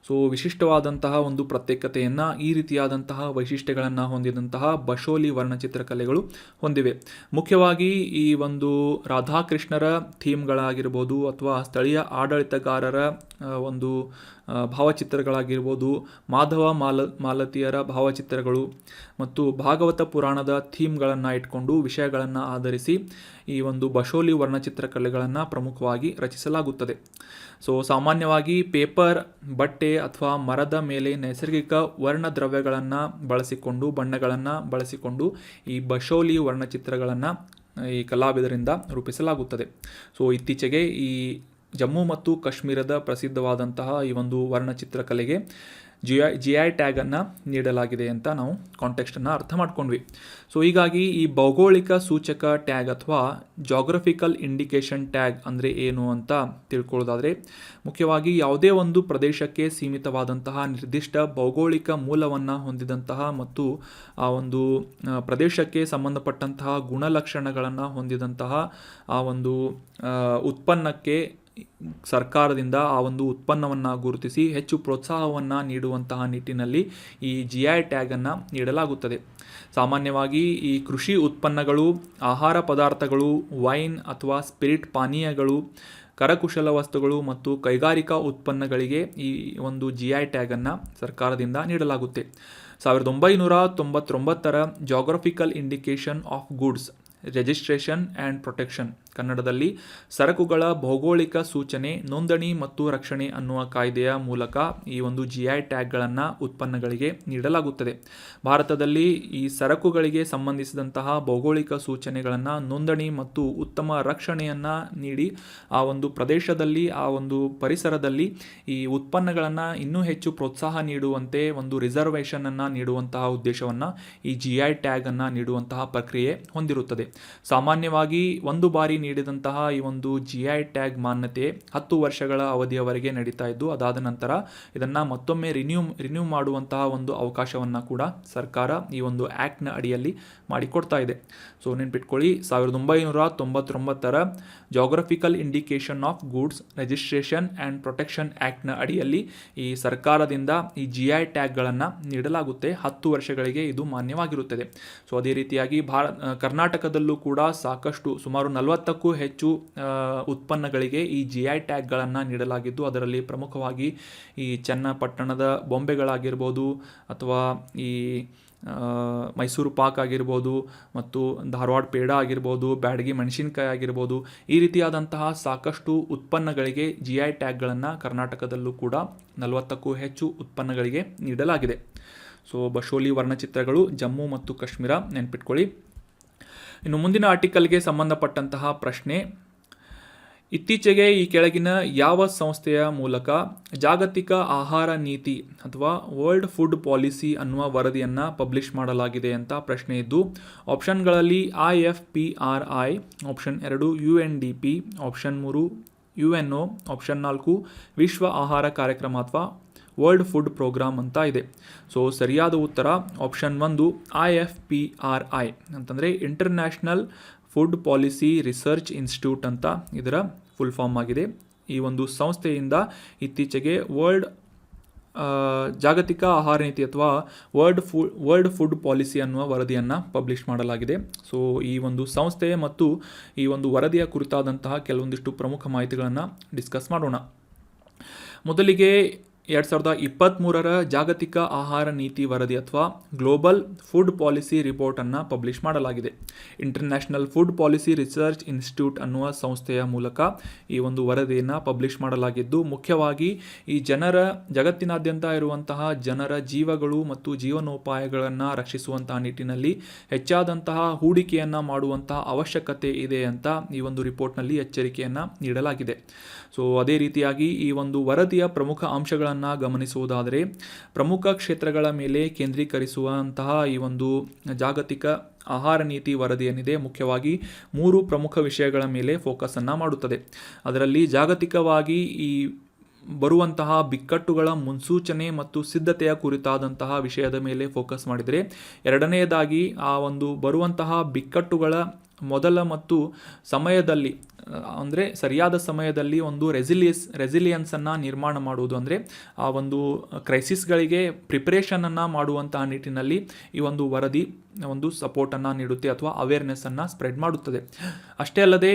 A: ಸೊ ವಿಶಿಷ್ಟವಾದಂತಹ ಒಂದು ಪ್ರತ್ಯೇಕತೆಯನ್ನು, ಈ ರೀತಿಯಾದಂತಹ ವೈಶಿಷ್ಟ್ಯಗಳನ್ನು ಹೊಂದಿದಂತಹ ಬಶೋಲಿ ವರ್ಣಚಿತ್ರಕಲೆಗಳು ಹೊಂದಿವೆ. ಮುಖ್ಯವಾಗಿ ಈ ಒಂದು ರಾಧಾಕೃಷ್ಣರ ಥೀಮ್ಗಳಾಗಿರ್ಬೋದು ಅಥವಾ ಸ್ಥಳೀಯ ಆಡಳಿತಗಾರರ ಒಂದು ಭಾವಚಿತ್ರಗಳಾಗಿರ್ಬೋದು, ಮಾಧವ ಮಾಲತಿಯರ ಭಾವಚಿತ್ರಗಳು ಮತ್ತು ಭಾಗವತ ಪುರಾಣದ ಥೀಮ್ಗಳನ್ನು ಇಟ್ಕೊಂಡು ವಿಷಯಗಳನ್ನು ಆಧರಿಸಿ ಈ ಒಂದು ಬಶೋಲಿ ವರ್ಣಚಿತ್ರಕಲೆಗಳನ್ನು ಪ್ರಮುಖವಾಗಿ ರಚಿಸಲಾಗುತ್ತದೆ. ಸೊ ಸಾಮಾನ್ಯವಾಗಿ ಪೇಪರ್, ಬಟ್ಟೆ ಅಥವಾ ಮರದ ಮೇಲೆ ನೈಸರ್ಗಿಕ ವರ್ಣದ್ರವ್ಯಗಳನ್ನು ಬಳಸಿಕೊಂಡು, ಬಣ್ಣಗಳನ್ನು ಬಳಸಿಕೊಂಡು ಈ ಬಶೋಲಿ ವರ್ಣಚಿತ್ರಗಳನ್ನು ಈ ಕಲಾವಿದರಿಂದ ರೂಪಿಸಲಾಗುತ್ತದೆ. ಸೊ ಇತ್ತೀಚೆಗೆ ಈ ಜಮ್ಮು ಮತ್ತು ಕಾಶ್ಮೀರದ ಪ್ರಸಿದ್ಧವಾದಂತಹ ಈ ಒಂದು ವರ್ಣಚಿತ್ರಕಲೆಗೆ GI ಟ್ಯಾಗನ್ನು ನೀಡಲಾಗಿದೆ ಅಂತ ನಾವು ಕಾಂಟೆಕ್ಸ್ಟನ್ನು ಅರ್ಥ ಮಾಡ್ಕೊಂಡ್ವಿ. ಸೊ ಹೀಗಾಗಿ ಈ ಭೌಗೋಳಿಕ ಸೂಚಕ ಟ್ಯಾಗ್ ಅಥವಾ ಜಾಗ್ರಫಿಕಲ್ ಇಂಡಿಕೇಶನ್ ಟ್ಯಾಗ್ ಅಂದರೆ ಏನು ಅಂತ ತಿಳ್ಕೊಳ್ಳೋದಾದರೆ, ಮುಖ್ಯವಾಗಿ ಯಾವುದೇ ಒಂದು ಪ್ರದೇಶಕ್ಕೆ ಸೀಮಿತವಾದಂತಹ ನಿರ್ದಿಷ್ಟ ಭೌಗೋಳಿಕ ಮೂಲವನ್ನು ಹೊಂದಿದಂತಹ ಮತ್ತು ಆ ಒಂದು ಪ್ರದೇಶಕ್ಕೆ ಸಂಬಂಧಪಟ್ಟಂತಹ ಗುಣಲಕ್ಷಣಗಳನ್ನು ಹೊಂದಿದಂತಹ ಆ ಒಂದು ಉತ್ಪನ್ನಕ್ಕೆ ಸರ್ಕಾರದಿಂದ ಆ ಒಂದು ಉತ್ಪನ್ನವನ್ನು ಗುರುತಿಸಿ ಹೆಚ್ಚು ಪ್ರೋತ್ಸಾಹವನ್ನು ನೀಡುವಂತಹ ನಿಟ್ಟಿನಲ್ಲಿ ಈ GI ಟ್ಯಾಗನ್ನು ನೀಡಲಾಗುತ್ತದೆ. ಸಾಮಾನ್ಯವಾಗಿ ಈ ಕೃಷಿ ಉತ್ಪನ್ನಗಳು, ಆಹಾರ ಪದಾರ್ಥಗಳು, ವೈನ್ ಅಥವಾ ಸ್ಪಿರಿಟ್ ಪಾನೀಯಗಳು, ಕರಕುಶಲ ವಸ್ತುಗಳು ಮತ್ತು ಕೈಗಾರಿಕಾ ಉತ್ಪನ್ನಗಳಿಗೆ ಈ ಒಂದು GI ಟ್ಯಾಗನ್ನು ಸರ್ಕಾರದಿಂದ ನೀಡಲಾಗುತ್ತೆ. 1999ರ geographical indication of goods registration and protection ಕನ್ನಡದಲ್ಲಿ ಸರಕುಗಳ ಭೌಗೋಳಿಕ ಸೂಚನೆ, ನೋಂದಣಿ ಮತ್ತು ರಕ್ಷಣೆ ಅನ್ನುವ ಕಾಯ್ದೆಯ ಮೂಲಕ ಈ ಒಂದು GI ಟ್ಯಾಗ್ಗಳನ್ನು ಉತ್ಪನ್ನಗಳಿಗೆ ನೀಡಲಾಗುತ್ತದೆ. ಭಾರತದಲ್ಲಿ ಈ ಸರಕುಗಳಿಗೆ ಸಂಬಂಧಿಸಿದಂತಹ ಭೌಗೋಳಿಕ ಸೂಚನೆಗಳನ್ನು ನೋಂದಣಿ ಮತ್ತು ಉತ್ತಮ ರಕ್ಷಣೆಯನ್ನು ನೀಡಿ ಆ ಒಂದು ಪ್ರದೇಶದಲ್ಲಿ, ಆ ಒಂದು ಪರಿಸರದಲ್ಲಿ ಈ ಉತ್ಪನ್ನಗಳನ್ನು ಇನ್ನೂ ಹೆಚ್ಚು ಪ್ರೋತ್ಸಾಹ ನೀಡುವಂತೆ ಒಂದು ರಿಸರ್ವೇಷನ್ ಅನ್ನು ನೀಡುವಂತಹ ಉದ್ದೇಶವನ್ನು ಈ GI ಟ್ಯಾಗ್ ಅನ್ನು ನೀಡುವಂತಹ ಪ್ರಕ್ರಿಯೆ ಹೊಂದಿರುತ್ತದೆ. ಸಾಮಾನ್ಯವಾಗಿ ಒಂದು ಬಾರಿ ನೀಡಿದಂತಹ ಈ ಒಂದು GI ಟ್ಯಾಗ್ ಮಾನ್ಯತೆ 10 ವರ್ಷಗಳ ಅವಧಿಯವರೆಗೆ ನಡೀತಾ ಇದ್ದು, ಅದಾದ ನಂತರ ಇದನ್ನು ಮತ್ತೊಮ್ಮೆ ರಿನ್ಯೂ ಮಾಡುವಂತಹ ಒಂದು ಅವಕಾಶವನ್ನು ಕೂಡ ಸರ್ಕಾರ ಈ ಒಂದು ಆ್ಯಕ್ಟ್ನ ಅಡಿಯಲ್ಲಿ ಮಾಡಿಕೊಡ್ತಾ ಇದೆ. ಸೊ ನೆನ್ಪಿಟ್ಕೊಳ್ಳಿ, 1999 geographical indication of goods registration and protection ಆ್ಯಕ್ಟ್ನ ಅಡಿಯಲ್ಲಿ ಈ ಸರ್ಕಾರದಿಂದ ಈ GI ಟ್ಯಾಗ್ಗಳನ್ನು ನೀಡಲಾಗುತ್ತೆ. 10 ವರ್ಷಗಳಿಗೆ ಇದು ಮಾನ್ಯವಾಗಿರುತ್ತದೆ. ಸೊ ಅದೇ ರೀತಿಯಾಗಿ ಕರ್ನಾಟಕದಲ್ಲೂ ಕೂಡ ಸಾಕಷ್ಟು ಸುಮಾರು 40ಕ್ಕೂ ಹೆಚ್ಚು ಉತ್ಪನ್ನಗಳಿಗೆ ಈ GI ಟ್ಯಾಗ್ಗಳನ್ನು ನೀಡಲಾಗಿದ್ದು, ಅದರಲ್ಲಿ ಪ್ರಮುಖವಾಗಿ ಈ ಚನ್ನಪಟ್ಟಣದ ಬೊಂಬೆಗಳಾಗಿರ್ಬೋದು ಅಥವಾ ಈ ಮೈಸೂರು ಪಾಕ್ ಆಗಿರ್ಬೋದು ಮತ್ತು ಧಾರವಾಡ ಪೇಡ ಆಗಿರ್ಬೋದು, ಬ್ಯಾಡಗಿ ಮೆಣಸಿನಕಾಯಿ ಆಗಿರ್ಬೋದು, ಈ ರೀತಿಯಾದಂತಹ ಸಾಕಷ್ಟು ಉತ್ಪನ್ನಗಳಿಗೆ GI ಟ್ಯಾಗ್ಗಳನ್ನು ಕರ್ನಾಟಕದಲ್ಲೂ ಕೂಡ 40ಕ್ಕೂ ಹೆಚ್ಚು ಉತ್ಪನ್ನಗಳಿಗೆ ನೀಡಲಾಗಿದೆ. ಸೊ ಬಶೋಲಿ ವರ್ಣಚಿತ್ರಗಳು ಜಮ್ಮು ಮತ್ತು ಕಾಶ್ಮೀರ ನೆನ್ಪಿಟ್ಕೊಳ್ಳಿ. ಇನ್ನು ಮುಂದಿನ ಆರ್ಟಿಕಲ್ಗೆ ಸಂಬಂಧಪಟ್ಟಂತಹ ಪ್ರಶ್ನೆ, ಇತ್ತೀಚೆಗೆ ಈ ಕೆಳಗಿನ ಯಾವ ಸಂಸ್ಥೆಯ ಮೂಲಕ ಜಾಗತಿಕ ಆಹಾರ ನೀತಿ ಅಥವಾ ವರ್ಲ್ಡ್ ಫುಡ್ ಪಾಲಿಸಿ ಅನ್ನುವ ವರದಿಯನ್ನು ಪಬ್ಲಿಷ್ ಮಾಡಲಾಗಿದೆ ಅಂತ ಪ್ರಶ್ನೆ ಇದ್ದು, ಆಪ್ಷನ್ಗಳಲ್ಲಿ IFPRI, option 2 UNDP, option 3 UNO, option 4 ವಿಶ್ವ ಆಹಾರ ಕಾರ್ಯಕ್ರಮ ಅಥವಾ ವರ್ಲ್ಡ್ ಫುಡ್ ಪ್ರೋಗ್ರಾಮ್ ಅಂತ ಇದೆ. ಸೊ ಸರಿಯಾದ ಉತ್ತರ ಆಪ್ಷನ್ 1 IFPRI ಅಂತಂದರೆ international food policy research institute ಅಂತ ಇದರ ಫುಲ್ ಫಾರ್ಮ್ ಆಗಿದೆ. ಈ ಒಂದು ಸಂಸ್ಥೆಯಿಂದ ಇತ್ತೀಚೆಗೆ ಜಾಗತಿಕ ಆಹಾರ ನೀತಿ ಅಥವಾ ವರ್ಲ್ಡ್ ಫುಡ್ ಪಾಲಿಸಿ ಅನ್ನುವ ವರದಿಯನ್ನು ಪಬ್ಲಿಷ್ ಮಾಡಲಾಗಿದೆ. ಸೊ ಈ ಒಂದು ಸಂಸ್ಥೆ ಮತ್ತು ಈ ಒಂದು ವರದಿಯ ಕುರಿತಾದಂತಹ ಕೆಲವೊಂದಿಷ್ಟು ಪ್ರಮುಖ ಮಾಹಿತಿಗಳನ್ನು ಡಿಸ್ಕಸ್ ಮಾಡೋಣ. ಮೊದಲಿಗೆ 2023 ಜಾಗತಿಕ ಆಹಾರ ನೀತಿ ವರದಿ ಅಥವಾ ಗ್ಲೋಬಲ್ ಫುಡ್ ಪಾಲಿಸಿ ರಿಪೋರ್ಟನ್ನು ಪಬ್ಲಿಷ್ ಮಾಡಲಾಗಿದೆ. International food policy research institute ಅನ್ನುವ ಸಂಸ್ಥೆಯ ಮೂಲಕ ಈ ಒಂದು ವರದಿಯನ್ನು ಪಬ್ಲಿಷ್ ಮಾಡಲಾಗಿದ್ದು, ಮುಖ್ಯವಾಗಿ ಈ ಜಗತ್ತಿನಾದ್ಯಂತ ಇರುವಂತಹ ಜನರ ಜೀವಗಳು ಮತ್ತು ಜೀವನೋಪಾಯಗಳನ್ನು ರಕ್ಷಿಸುವಂತಹ ನಿಟ್ಟಿನಲ್ಲಿ ಹೆಚ್ಚಾದಂತಹ ಹೂಡಿಕೆಯನ್ನು ಮಾಡುವಂತಹ ಅವಶ್ಯಕತೆ ಇದೆ ಅಂತ ಈ ಒಂದು ರಿಪೋರ್ಟ್ನಲ್ಲಿ ಎಚ್ಚರಿಕೆಯನ್ನು ನೀಡಲಾಗಿದೆ. ಸೊ ಅದೇ ರೀತಿಯಾಗಿ ಈ ಒಂದು ವರದಿಯ ಪ್ರಮುಖ ಅಂಶಗಳನ್ನು ಗಮನಿಸುವುದಾದರೆ, ಪ್ರಮುಖ ಕ್ಷೇತ್ರಗಳ ಮೇಲೆ ಕೇಂದ್ರೀಕರಿಸುವಂತಹ ಈ ಒಂದು ಜಾಗತಿಕ ಆಹಾರ ನೀತಿ ವರದಿ ಏನಿದೆ ಮುಖ್ಯವಾಗಿ 3 ಪ್ರಮುಖ ವಿಷಯಗಳ ಮೇಲೆ ಫೋಕಸನ್ನು ಮಾಡುತ್ತದೆ. ಅದರಲ್ಲಿ ಜಾಗತಿಕವಾಗಿ ಈ ಬರುವಂತಹ ಬಿಕ್ಕಟ್ಟುಗಳ ಮುನ್ಸೂಚನೆ ಮತ್ತು ಸಿದ್ಧತೆಯ ಕುರಿತಾದಂತಹ ವಿಷಯದ ಮೇಲೆ ಫೋಕಸ್ ಮಾಡಿದರೆ, ಎರಡನೆಯದಾಗಿ ಆ ಒಂದು ಬರುವಂತಹ ಬಿಕ್ಕಟ್ಟುಗಳ ಮೊದಲ ಮತ್ತು ಸಮಯದಲ್ಲಿ ಅಂದರೆ ಸರಿಯಾದ ಸಮಯದಲ್ಲಿ ಒಂದು ರೆಸಿಲಿಯನ್ಸನ್ನು ನಿರ್ಮಾಣ ಮಾಡುವುದು, ಅಂದರೆ ಆ ಒಂದು ಕ್ರೈಸಿಸ್ಗಳಿಗೆ ಪ್ರಿಪರೇಷನನ್ನು ಮಾಡುವಂತಹ ನಿಟ್ಟಿನಲ್ಲಿ ಈ ಒಂದು ವರದಿ ಒಂದು ಸಪೋರ್ಟನ್ನು ನೀಡುತ್ತೆ ಅಥವಾ ಅವೇರ್ನೆಸ್ಸನ್ನು ಸ್ಪ್ರೆಡ್ ಮಾಡುತ್ತದೆ. ಅಷ್ಟೇ ಅಲ್ಲದೆ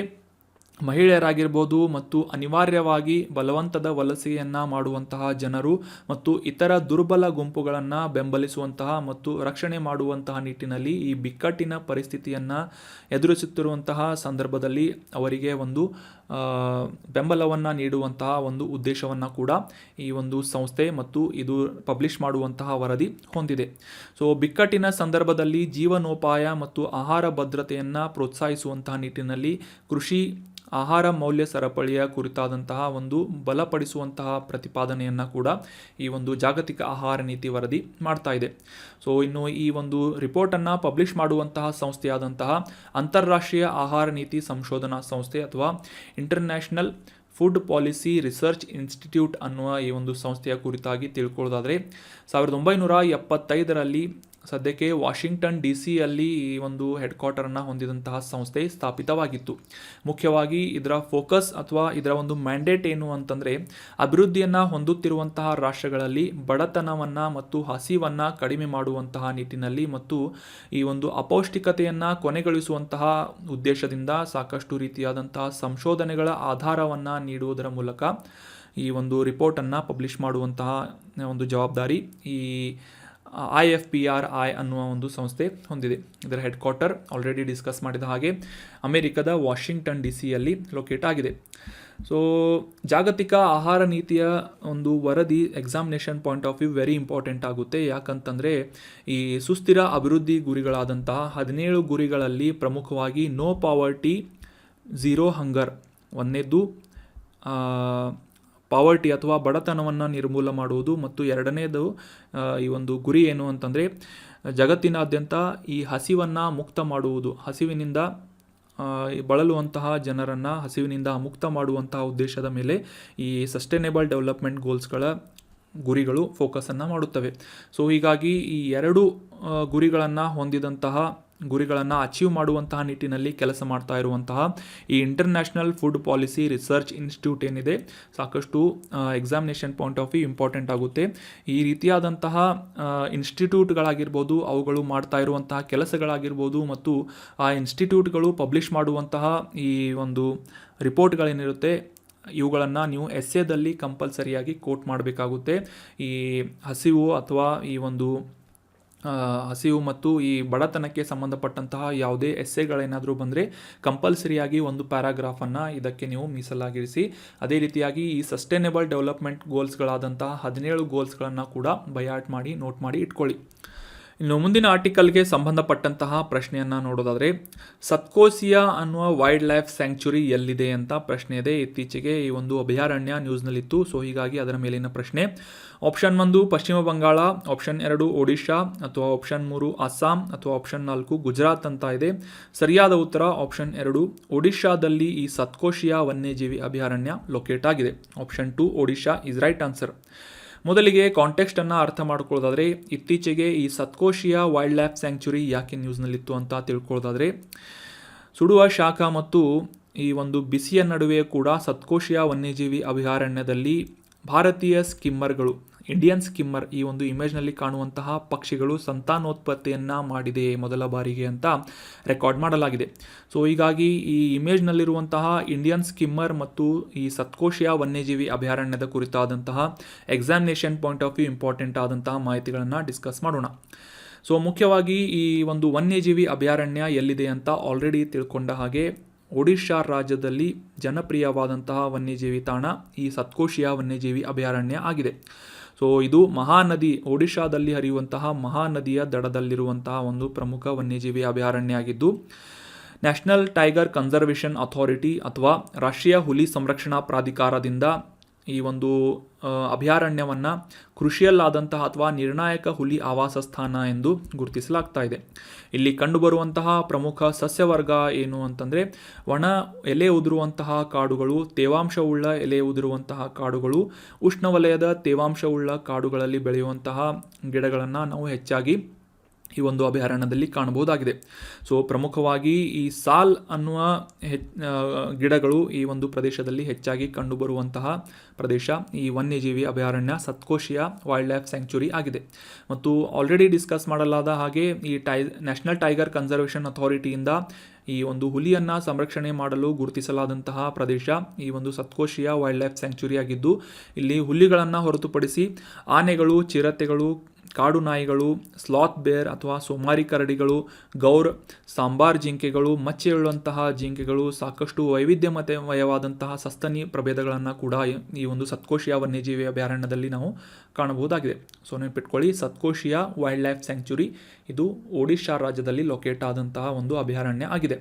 A: ಮಹಿಳೆಯರಾಗಿರ್ಬೋದು ಮತ್ತು ಅನಿವಾರ್ಯವಾಗಿ ಬಲವಂತದ ವಲಸೆಯನ್ನು ಮಾಡುವಂತಹ ಜನರು ಮತ್ತು ಇತರ ದುರ್ಬಲ ಗುಂಪುಗಳನ್ನು ಬೆಂಬಲಿಸುವಂತಹ ಮತ್ತು ರಕ್ಷಣೆ ಮಾಡುವಂತಹ ನಿಟ್ಟಿನಲ್ಲಿ ಈ ಬಿಕ್ಕಟ್ಟಿನ ಪರಿಸ್ಥಿತಿಯನ್ನು ಎದುರಿಸುತ್ತಿರುವಂತಹ ಸಂದರ್ಭದಲ್ಲಿ ಅವರಿಗೆ ಒಂದು ಬೆಂಬಲವನ್ನು ನೀಡುವಂತಹ ಒಂದು ಉದ್ದೇಶವನ್ನು ಕೂಡ ಈ ಒಂದು ಸಂಸ್ಥೆ ಮತ್ತು ಇದು ಪಬ್ಲಿಷ್ ಮಾಡುವಂತಹ ವರದಿ ಹೊಂದಿದೆ. ಸೊ ಬಿಕ್ಕಟ್ಟಿನ ಸಂದರ್ಭದಲ್ಲಿ ಜೀವನೋಪಾಯ ಮತ್ತು ಆಹಾರ ಭದ್ರತೆಯನ್ನು ಪ್ರೋತ್ಸಾಹಿಸುವಂತಹ ನಿಟ್ಟಿನಲ್ಲಿ ಕೃಷಿ ಆಹಾರ ಮೌಲ್ಯ ಸರಪಳಿಯ ಕುರಿತಾದಂತಹ ಒಂದು ಬಲಪಡಿಸುವಂತಹ ಪ್ರತಿಪಾದನೆಯನ್ನು ಕೂಡ ಈ ಒಂದು ಜಾಗತಿಕ ಆಹಾರ ನೀತಿ ವರದಿ ಮಾಡ್ತಾ ಇದೆ. ಸೊ ಇನ್ನು ಈ ಒಂದು ರಿಪೋರ್ಟನ್ನು ಪಬ್ಲಿಷ್ ಮಾಡುವಂತಹ ಸಂಸ್ಥೆಯಾದಂತಹ ಅಂತಾರಾಷ್ಟ್ರೀಯ ಆಹಾರ ನೀತಿ ಸಂಶೋಧನಾ ಸಂಸ್ಥೆ ಅಥವಾ international food policy research institute ಅನ್ನುವ ಈ ಒಂದು ಸಂಸ್ಥೆಯ ಕುರಿತಾಗಿ ತಿಳ್ಕೊಳ್ಳೋದಾದರೆ, 1975ರಲ್ಲಿ ಸದ್ಯಕ್ಕೆ ವಾಷಿಂಗ್ಟನ್ DC ಈ ಒಂದು ಹೆಡ್ ಕ್ವಾರ್ಟರನ್ನು ಹೊಂದಿದಂತಹ ಸಂಸ್ಥೆ ಸ್ಥಾಪಿತವಾಗಿತ್ತು. ಮುಖ್ಯವಾಗಿ ಇದರ ಫೋಕಸ್ ಅಥವಾ ಇದರ ಒಂದು ಮ್ಯಾಂಡೇಟ್ ಏನು ಅಂತಂದರೆ, ಅಭಿವೃದ್ಧಿಯನ್ನು ಹೊಂದುತ್ತಿರುವಂತಹ ರಾಷ್ಟ್ರಗಳಲ್ಲಿ ಬಡತನವನ್ನು ಮತ್ತು ಹಸಿವನ್ನು ಕಡಿಮೆ ಮಾಡುವಂತಹ ನಿಟ್ಟಿನಲ್ಲಿ ಮತ್ತು ಈ ಒಂದು ಅಪೌಷ್ಟಿಕತೆಯನ್ನು ಕೊನೆಗೊಳಿಸುವಂತಹ ಉದ್ದೇಶದಿಂದ ಸಾಕಷ್ಟು ರೀತಿಯಾದಂತಹ ಸಂಶೋಧನೆಗಳ ಆಧಾರವನ್ನು ನೀಡುವುದರ ಮೂಲಕ ಈ ಒಂದು ರಿಪೋರ್ಟನ್ನು ಪಬ್ಲಿಷ್ ಮಾಡುವಂತಹ ಒಂದು ಜವಾಬ್ದಾರಿ ಈ IFPRI ಅನ್ನುವ ಒಂದು ಸಂಸ್ಥೆ ಹೊಂದಿದೆ. ಇದರ ಹೆಡ್ ಕ್ವಾರ್ಟರ್ ಆಲ್ರೆಡಿ ಡಿಸ್ಕಸ್ ಮಾಡಿದ ಹಾಗೆ ಅಮೆರಿಕದ ವಾಷಿಂಗ್ಟನ್ DC ಯಲ್ಲಿ ಲೊಕೇಟ್ ಆಗಿದೆ. ಸೊ ಜಾಗತಿಕ ಆಹಾರ ನೀತಿಯ ಒಂದು ವರದಿ examination point of view very important ಆಗುತ್ತೆ. ಯಾಕಂತಂದರೆ ಈ ಸುಸ್ಥಿರ ಅಭಿವೃದ್ಧಿ ಗುರಿಗಳಾದಂತಹ 17 ಗುರಿಗಳಲ್ಲಿ ಪ್ರಮುಖವಾಗಿ ನೋ ಪಾವರ್ಟಿ, ಝೀರೋ ಹಂಗರ್ ಒಂದನೇದ್ದು, ಪಾವರ್ಟಿ ಅಥವಾ ಬಡತನವನ್ನು ನಿರ್ಮೂಲ ಮಾಡುವುದು, ಮತ್ತು ಎರಡನೇದು ಈ ಒಂದು ಗುರಿ ಏನು ಅಂತಂದರೆ ಜಗತ್ತಿನಾದ್ಯಂತ ಈ ಹಸಿವನ್ನು ಮುಕ್ತ ಮಾಡುವುದು, ಹಸಿವಿನಿಂದ ಬಳಲುವಂತಹ ಜನರನ್ನು ಹಸಿವಿನಿಂದ ಮುಕ್ತ ಮಾಡುವಂತಹ ಉದ್ದೇಶದ ಮೇಲೆ ಈ ಸಸ್ಟೈನೇಬಲ್ ಡೆವಲಪ್ಮೆಂಟ್ ಗೋಲ್ಸ್ಗಳ ಗುರಿಗಳು ಫೋಕಸನ್ನು ಮಾಡುತ್ತವೆ. ಸೊ ಹೀಗಾಗಿ ಈ ಎರಡು ಗುರಿಗಳನ್ನು ಹೊಂದಿದಂತಹ ಗುರಿಗಳನ್ನು ಅಚೀವ್ ಮಾಡುವಂತಹ ನಿಟ್ಟಿನಲ್ಲಿ ಕೆಲಸ ಮಾಡ್ತಾ ಇರುವಂತಹ ಈ international food policy research institute ಏನಿದೆ, ಸಾಕಷ್ಟು examination point of view important ಆಗುತ್ತೆ. ಈ ರೀತಿಯಾದಂತಹ ಇನ್ಸ್ಟಿಟ್ಯೂಟ್ಗಳಾಗಿರ್ಬೋದು, ಅವುಗಳು ಮಾಡ್ತಾ ಇರುವಂತಹ ಕೆಲಸಗಳಾಗಿರ್ಬೋದು, ಮತ್ತು ಆ ಇನ್ಸ್ಟಿಟ್ಯೂಟ್ಗಳು ಪಬ್ಲಿಷ್ ಮಾಡುವಂತಹ ಈ ಒಂದು ರಿಪೋರ್ಟ್ಗಳೇನಿರುತ್ತೆ ಇವುಗಳನ್ನು ನೀವು ಎಸ್ಸೇದಲ್ಲಿ ಕಂಪಲ್ಸರಿಯಾಗಿ ಕೋಟ್ ಮಾಡಬೇಕಾಗುತ್ತೆ. ಈ ಹಸಿವು ಅಥವಾ ಈ ಒಂದು ಹಸಿವು ಮತ್ತು ಈ ಬಡತನಕ್ಕೆ ಸಂಬಂಧಪಟ್ಟಂತಹ ಯಾವುದೇ ಎಸ್ಸೆಗಳೇನಾದರೂ ಬಂದರೆ ಕಂಪಲ್ಸರಿಯಾಗಿ ಒಂದು ಪ್ಯಾರಾಗ್ರಾಫನ್ನು ಇದಕ್ಕೆ ನೀವು ಮೀಸಲಾಗಿರಿಸಿ. ಅದೇ ರೀತಿಯಾಗಿ ಈ ಸಸ್ಟೈನೇಬಲ್ ಡೆವಲಪ್ಮೆಂಟ್ ಗೋಲ್ಸ್ಗಳಾದಂತಹ 17 ಗೋಲ್ಸ್ಗಳನ್ನು ಕೂಡ ಬಯಾಟ್ ಮಾಡಿ ನೋಟ್ ಮಾಡಿ ಇಟ್ಕೊಳ್ಳಿ. ಇನ್ನು ಮುಂದಿನ ಆರ್ಟಿಕಲ್ಗೆ ಸಂಬಂಧಪಟ್ಟಂತಹ ಪ್ರಶ್ನೆಯನ್ನು ನೋಡೋದಾದರೆ, ಸತ್ಕೋಸಿಯಾ ಅನ್ನುವ ವೈಲ್ಡ್ ಲೈಫ್ ಸ್ಯಾಂಕ್ಚುರಿ ಎಲ್ಲಿದೆ ಅಂತ ಪ್ರಶ್ನೆ ಇದೆ. ಇತ್ತೀಚೆಗೆ ಈ ಒಂದು ಅಭಯಾರಣ್ಯ ನ್ಯೂಸ್ನಲ್ಲಿತ್ತು. ಸೊ ಹೀಗಾಗಿ ಅದರ ಮೇಲಿನ ಪ್ರಶ್ನೆ. ಆಪ್ಷನ್ 1 ಪಶ್ಚಿಮ ಬಂಗಾಳ, ಆಪ್ಷನ್ 2 ಒಡಿಶಾ, ಅಥವಾ ಆಪ್ಷನ್ 3 ಅಸ್ಸಾಂ, ಅಥವಾ ಆಪ್ಷನ್ 4 ಗುಜರಾತ್ ಅಂತ ಇದೆ. ಸರಿಯಾದ ಉತ್ತರ ಆಪ್ಷನ್ 2 ಒಡಿಶಾದಲ್ಲಿ ಈ ಸತ್ಕೋಶಿಯಾ ವನ್ಯಜೀವಿ ಅಭಯಾರಣ್ಯ ಲೊಕೇಟ್ ಆಗಿದೆ. Option 2 Odisha is right answer. ಮೊದಲಿಗೆ ಕಾಂಟೆಕ್ಸ್ಟನ್ನು ಅರ್ಥ ಮಾಡ್ಕೊಳ್ಳೋದಾದರೆ, ಇತ್ತೀಚೆಗೆ ಈ ಸತ್ಕೋಶಿಯಾ ವೈಲ್ಡ್ ಲೈಫ್ ಸ್ಯಾಂಕ್ಚುರಿ ಯಾಕೆ ನ್ಯೂಸ್ನಲ್ಲಿತ್ತು ಅಂತ ತಿಳ್ಕೊಳ್ಳೋದಾದರೆ, ಸುಡುವ ಶಾಖ ಮತ್ತು ಈ ಒಂದು ಬಿಸಿಯ ನಡುವೆ ಕೂಡ ಸತ್ಕೋಶಿಯಾ ವನ್ಯಜೀವಿ ಅಭಯಾರಣ್ಯದಲ್ಲಿ ಭಾರತೀಯ ಸ್ಕಿಮ್ಮರ್ಗಳು, ಇಂಡಿಯನ್ ಸ್ಕಿಮ್ಮರ್, ಈ ಒಂದು ಇಮೇಜ್ನಲ್ಲಿ ಕಾಣುವಂತಹ ಪಕ್ಷಿಗಳು ಸಂತಾನೋತ್ಪತ್ತಿಯನ್ನು ಮಾಡಿದೆ ಮೊದಲ ಬಾರಿಗೆ ಅಂತ ರೆಕಾರ್ಡ್ ಮಾಡಲಾಗಿದೆ. ಸೊ ಹೀಗಾಗಿ ಈ ಇಮೇಜ್ನಲ್ಲಿರುವಂತಹ ಇಂಡಿಯನ್ ಸ್ಕಿಮ್ಮರ್ ಮತ್ತು ಈ ಸತ್ಕೋಶಿಯಾ ವನ್ಯಜೀವಿ ಅಭಯಾರಣ್ಯದ ಕುರಿತಾದಂತಹ examination point of view important ಆದಂತಹ ಮಾಹಿತಿಗಳನ್ನು ಡಿಸ್ಕಸ್ ಮಾಡೋಣ. ಸೊ ಮುಖ್ಯವಾಗಿ ಈ ಒಂದು ವನ್ಯಜೀವಿ ಅಭಯಾರಣ್ಯ ಎಲ್ಲಿದೆ ಅಂತ ಆಲ್ರೆಡಿ ತಿಳ್ಕೊಂಡ ಹಾಗೆ ಒಡಿಶಾ ರಾಜ್ಯದಲ್ಲಿ ಜನಪ್ರಿಯವಾದಂತಹ ವನ್ಯಜೀವಿ ತಾಣ ಈ ಸತ್ಕೋಶಿಯಾ ವನ್ಯಜೀವಿ ಅಭಯಾರಣ್ಯ ಆಗಿದೆ. ಸೊ ಇದು ಮಹಾನದಿ, ಒಡಿಶಾದಲ್ಲಿ ಹರಿಯುವಂತಹ ಮಹಾನದಿಯ ದಡದಲ್ಲಿರುವಂತಹ ಒಂದು ಪ್ರಮುಖ ವನ್ಯಜೀವಿ ಅಭಯಾರಣ್ಯ ಆಗಿದ್ದು, ನ್ಯಾಷನಲ್ ಟೈಗರ್ ಕನ್ಸರ್ವೇಷನ್ ಅಥಾರಿಟಿ ಅಥವಾ ರಾಷ್ಟ್ರೀಯ ಹುಲಿ ಸಂರಕ್ಷಣಾ ಪ್ರಾಧಿಕಾರದಿಂದ ಈ ಒಂದು ಅಭಯಾರಣ್ಯವನ್ನು ಕ್ರುಷಿಯಲ್ ಆದಂತಹ ಅಥವಾ ನಿರ್ಣಾಯಕ ಹುಲಿ ಆವಾಸ ಸ್ಥಾನ ಎಂದು ಗುರುತಿಸಲಾಗ್ತಾ ಇದೆ. ಇಲ್ಲಿ ಕಂಡುಬರುವಂತಹ ಪ್ರಮುಖ ಸಸ್ಯವರ್ಗ ಏನು ಅಂತಂದರೆ ಒಣ ಎಲೆ ಉದುರುವಂತಹ ಕಾಡುಗಳು, ತೇವಾಂಶವುಳ್ಳ ಎಲೆ ಉದುರುವಂತಹ ಕಾಡುಗಳು, ಉಷ್ಣವಲಯದ ತೇವಾಂಶವುಳ್ಳ ಕಾಡುಗಳಲ್ಲಿ ಬೆಳೆಯುವಂತಹ ಗಿಡಗಳನ್ನು ನಾವು ಹೆಚ್ಚಾಗಿ ಈ ಒಂದು ಅಭಯಾರಣ್ಯದಲ್ಲಿ ಕಾಣಬಹುದಾಗಿದೆ. ಸೊ ಪ್ರಮುಖವಾಗಿ ಈ ಸಾಲ್ ಅನ್ನುವ ಗಿಡಗಳು ಈ ಒಂದು ಪ್ರದೇಶದಲ್ಲಿ ಹೆಚ್ಚಾಗಿ ಕಂಡುಬರುವಂತಹ ಪ್ರದೇಶ ಈ ವನ್ಯಜೀವಿ ಅಭಯಾರಣ್ಯ ಸತ್ಕೋಶಿಯಾ ವೈಲ್ಡ್ ಲೈಫ್ ಸ್ಯಾಂಕ್ಚುರಿ ಆಗಿದೆ. ಮತ್ತು ಆಲ್ರೆಡಿ ಡಿಸ್ಕಸ್ ಮಾಡಲಾದ ಹಾಗೆ ಈ ನ್ಯಾಷನಲ್ ಟೈಗರ್ ಕನ್ಸರ್ವೇಷನ್ ಅಥಾರಿಟಿಯಿಂದ ಈ ಒಂದು ಹುಲಿಯನ್ನು ಸಂರಕ್ಷಣೆ ಮಾಡಲು ಗುರುತಿಸಲಾದಂತಹ ಪ್ರದೇಶ ಈ ಒಂದು ಸತ್ಕೋಶಿಯಾ ವೈಲ್ಡ್ ಲೈಫ್ ಸ್ಯಾಂಕ್ಚುರಿ ಆಗಿದ್ದು, ಇಲ್ಲಿ ಹುಲಿಗಳನ್ನು ಹೊರತುಪಡಿಸಿ ಆನೆಗಳು, ಚಿರತೆಗಳು, ಕಾಡು ನಾಯಿಗಳು, ಸ್ಲಾತ್ ಬೇರ್ ಅಥವಾ ಸೋಮಾರಿ ಕರಡಿಗಳು, ಗೌರ್, ಸಾಂಬಾರ್ ಜಿಂಕೆಗಳು, ಮಚ್ಚೆಯುಳ್ಳಂತಹ ಜಿಂಕೆಗಳು, ಸಾಕಷ್ಟು ವೈವಿಧ್ಯಮಯವಾದಂತಹ ಸಸ್ತನಿ ಪ್ರಭೇದಗಳನ್ನು ಕೂಡ ಈ ಒಂದು ಸತ್ಕೋಶಿಯಾ ವನ್ಯಜೀವಿ ಅಭಯಾರಣ್ಯದಲ್ಲಿ ನಾವು ಕಾಣಬಹುದಾಗಿದೆ. ಸೊ ನೆನಪಿಟ್ಕೊಳ್ಳಿ, ಸತ್ಕೋಶಿಯಾ ವೈಲ್ಡ್ ಲೈಫ್ ಸ್ಯಾಂಕ್ಚುರಿ ಇದು ಒಡಿಶಾ ರಾಜ್ಯದಲ್ಲಿ ಲೊಕೇಟ್ ಆದಂತಹ ಒಂದು ಅಭಯಾರಣ್ಯ ಆಗಿದೆ.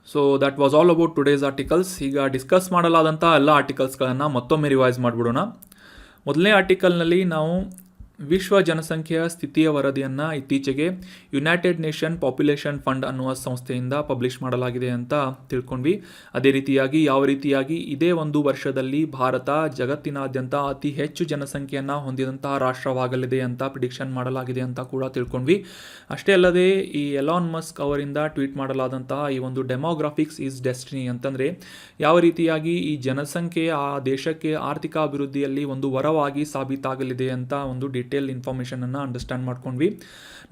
A: So that was all about today's articles. ಈಗ ಡಿಸ್ಕಸ್ ಮಾಡಲಾದಂಥ ಎಲ್ಲ ಆರ್ಟಿಕಲ್ಸ್ಗಳನ್ನು ಮತ್ತೊಮ್ಮೆ ರಿವೈಸ್ ಮಾಡಿಬಿಡೋಣ. ಮೊದಲನೇ ಆರ್ಟಿಕಲ್ನಲ್ಲಿ ನಾವು ವಿಶ್ವ ಜನಸಂಖ್ಯೆಯ ಸ್ಥಿತಿಯ ವರದಿಯನ್ನು ಇತ್ತೀಚೆಗೆ ಯುನೈಟೆಡ್ ನೇಷನ್ ಪಾಪ್ಯುಲೇಷನ್ ಫಂಡ್ ಅನ್ನುವ ಸಂಸ್ಥೆಯಿಂದ ಪಬ್ಲಿಷ್ ಮಾಡಲಾಗಿದೆ ಅಂತ ತಿಳ್ಕೊಂಡ್ವಿ. ಅದೇ ರೀತಿಯಾಗಿ ಯಾವ ರೀತಿಯಾಗಿ ಇದೇ ಒಂದು ವರ್ಷದಲ್ಲಿ ಭಾರತ ಜಗತ್ತಿನಾದ್ಯಂತ ಅತಿ ಹೆಚ್ಚು ಜನಸಂಖ್ಯೆಯನ್ನು ಹೊಂದಿದಂತಹ ರಾಷ್ಟ್ರವಾಗಲಿದೆ ಅಂತ ಪ್ರಿಡಿಕ್ಷನ್ ಮಾಡಲಾಗಿದೆ ಅಂತ ಕೂಡ ತಿಳ್ಕೊಂಡ್ವಿ. ಅಷ್ಟೇ ಅಲ್ಲದೆ ಈ ಎಲಾನ್ ಮಸ್ಕ್ ಅವರಿಂದ ಟ್ವೀಟ್ ಮಾಡಲಾದಂತಹ ಈ ಒಂದು ಡೆಮೋಗ್ರಾಫಿಕ್ಸ್ ಈಸ್ ಡೆಸ್ಟಿನಿ ಅಂತಂದರೆ ಯಾವ ರೀತಿಯಾಗಿ ಈ ಜನಸಂಖ್ಯೆ ಆ ದೇಶಕ್ಕೆ ಆರ್ಥಿಕ ಅಭಿವೃದ್ಧಿಯಲ್ಲಿ ಒಂದು ವರವಾಗಿ ಸಾಬೀತಾಗಲಿದೆ ಅಂತ ಒಂದು ಡೀಟೇಲ್ ಇನ್ಫಾರ್ಮೇಷನನ್ನು ಅಂಡರ್ಸ್ಟ್ಯಾಂಡ್ ಮಾಡ್ಕೊಂಡ್ವಿ.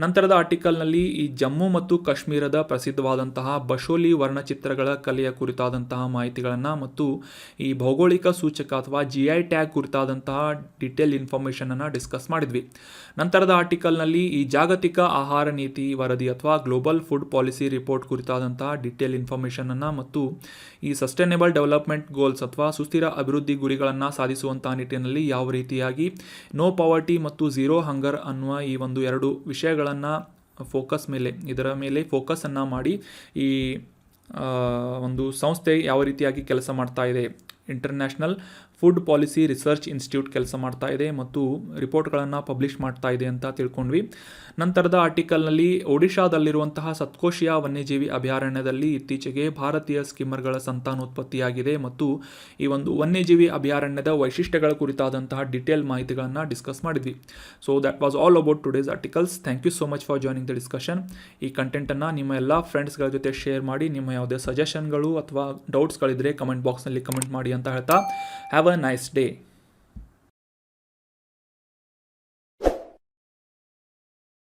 A: ನಂತರದ ಆರ್ಟಿಕಲ್ನಲ್ಲಿ ಈ ಜಮ್ಮು ಮತ್ತು ಕಾಶ್ಮೀರದ ಪ್ರಸಿದ್ಧವಾದಂತಹ ಬಶೋಲಿ ವರ್ಣಚಿತ್ರಗಳ ಕಲೆಯ ಕುರಿತಾದಂತಹ ಮಾಹಿತಿಗಳನ್ನು ಮತ್ತು ಈ ಭೌಗೋಳಿಕ ಸೂಚಕ ಅಥವಾ GI ಟ್ಯಾಗ್ ಕುರಿತಾದಂತಹ ಡೀಟೇಲ್ ಇನ್ಫಾರ್ಮೇಷನನ್ನು ಡಿಸ್ಕಸ್ ಮಾಡಿದ್ವಿ. ನಂತರದ ಆರ್ಟಿಕಲ್ನಲ್ಲಿ ಈ ಜಾಗತಿಕ ಆಹಾರ ನೀತಿ ವರದಿ ಅಥವಾ ಗ್ಲೋಬಲ್ ಫುಡ್ ಪಾಲಿಸಿ ರಿಪೋರ್ಟ್ ಕುರಿತಾದಂತಹ ಡೀಟೇಲ್ ಇನ್ಫಾರ್ಮೇಷನನ್ನು ಮತ್ತು ಈ ಸಸ್ಟೈನೇಬಲ್ ಡೆವಲಪ್ಮೆಂಟ್ ಗೋಲ್ಸ್ ಅಥವಾ ಸುಸ್ಥಿರ ಅಭಿವೃದ್ಧಿ ಗುರಿಗಳನ್ನು ಸಾಧಿಸುವಂತಹ ನಿಟ್ಟಿನಲ್ಲಿ ಯಾವ ರೀತಿಯಾಗಿ ನೋ ಪಾವರ್ಟಿ ಮತ್ತು ಝೀರೋ ಹಂಗರ್ ಅನ್ನುವ ಈ ಒಂದು 2 ವಿಷಯಗಳನ್ನು ಇದರ ಮೇಲೆ ಫೋಕಸನ್ನು ಮಾಡಿ ಈ ಒಂದು ಸಂಸ್ಥೆ ಯಾವ ರೀತಿಯಾಗಿ ಕೆಲಸ ಮಾಡ್ತಾ ಇದೆ, international food policy research institute ಕೆಲಸ ಮಾಡ್ತಾ ಇದೆ ಮತ್ತು ರಿಪೋರ್ಟ್ಗಳನ್ನು ಪಬ್ಲಿಷ್ ಮಾಡ್ತಾ ಇದೆ ಅಂತ ತಿಳ್ಕೊಂಡ್ವಿ. ನಂತರದ ಆರ್ಟಿಕಲ್ನಲ್ಲಿ ಒಡಿಶಾದಲ್ಲಿರುವಂತಹ ಸತ್ಕೋಶಿಯಾ ವನ್ಯಜೀವಿ ಅಭಯಾರಣ್ಯದಲ್ಲಿ ಇತ್ತೀಚೆಗೆ ಭಾರತೀಯ ಸ್ಕಿಮ್ಮರ್ಗಳ ಸಂತಾನೋತ್ಪತ್ತಿಯಾಗಿದೆ ಮತ್ತು ಈ ಒಂದು ವನ್ಯಜೀವಿ ಅಭಯಾರಣ್ಯದ ವೈಶಿಷ್ಟ್ಯಗಳ ಕುರಿತಾದಂತಹ ಡೀಟೇಲ್ ಮಾಹಿತಿಗಳನ್ನು ಡಿಸ್ಕಸ್ ಮಾಡಿದ್ವಿ. So that was all about today's articles. Thank you so much for joining the discussion. ಈ ಕಂಟೆಂಟನ್ನು ನಿಮ್ಮ ಎಲ್ಲ ಫ್ರೆಂಡ್ಸ್ಗಳ ಜೊತೆ ಶೇರ್ ಮಾಡಿ. ನಿಮ್ಮ ಯಾವುದೇ ಸಜೆಷನ್ಗಳು ಅಥವಾ ಡೌಟ್ಸ್ಗಳಿದ್ದರೆ ಕಮೆಂಟ್ ಬಾಕ್ಸ್ನಲ್ಲಿ ಕಮೆಂಟ್ ಮಾಡಿ ಅಂತ ಹೇಳ್ತಾ ಹ್ಯಾವ್ ಅ ನೈಸ್ ಡೇ.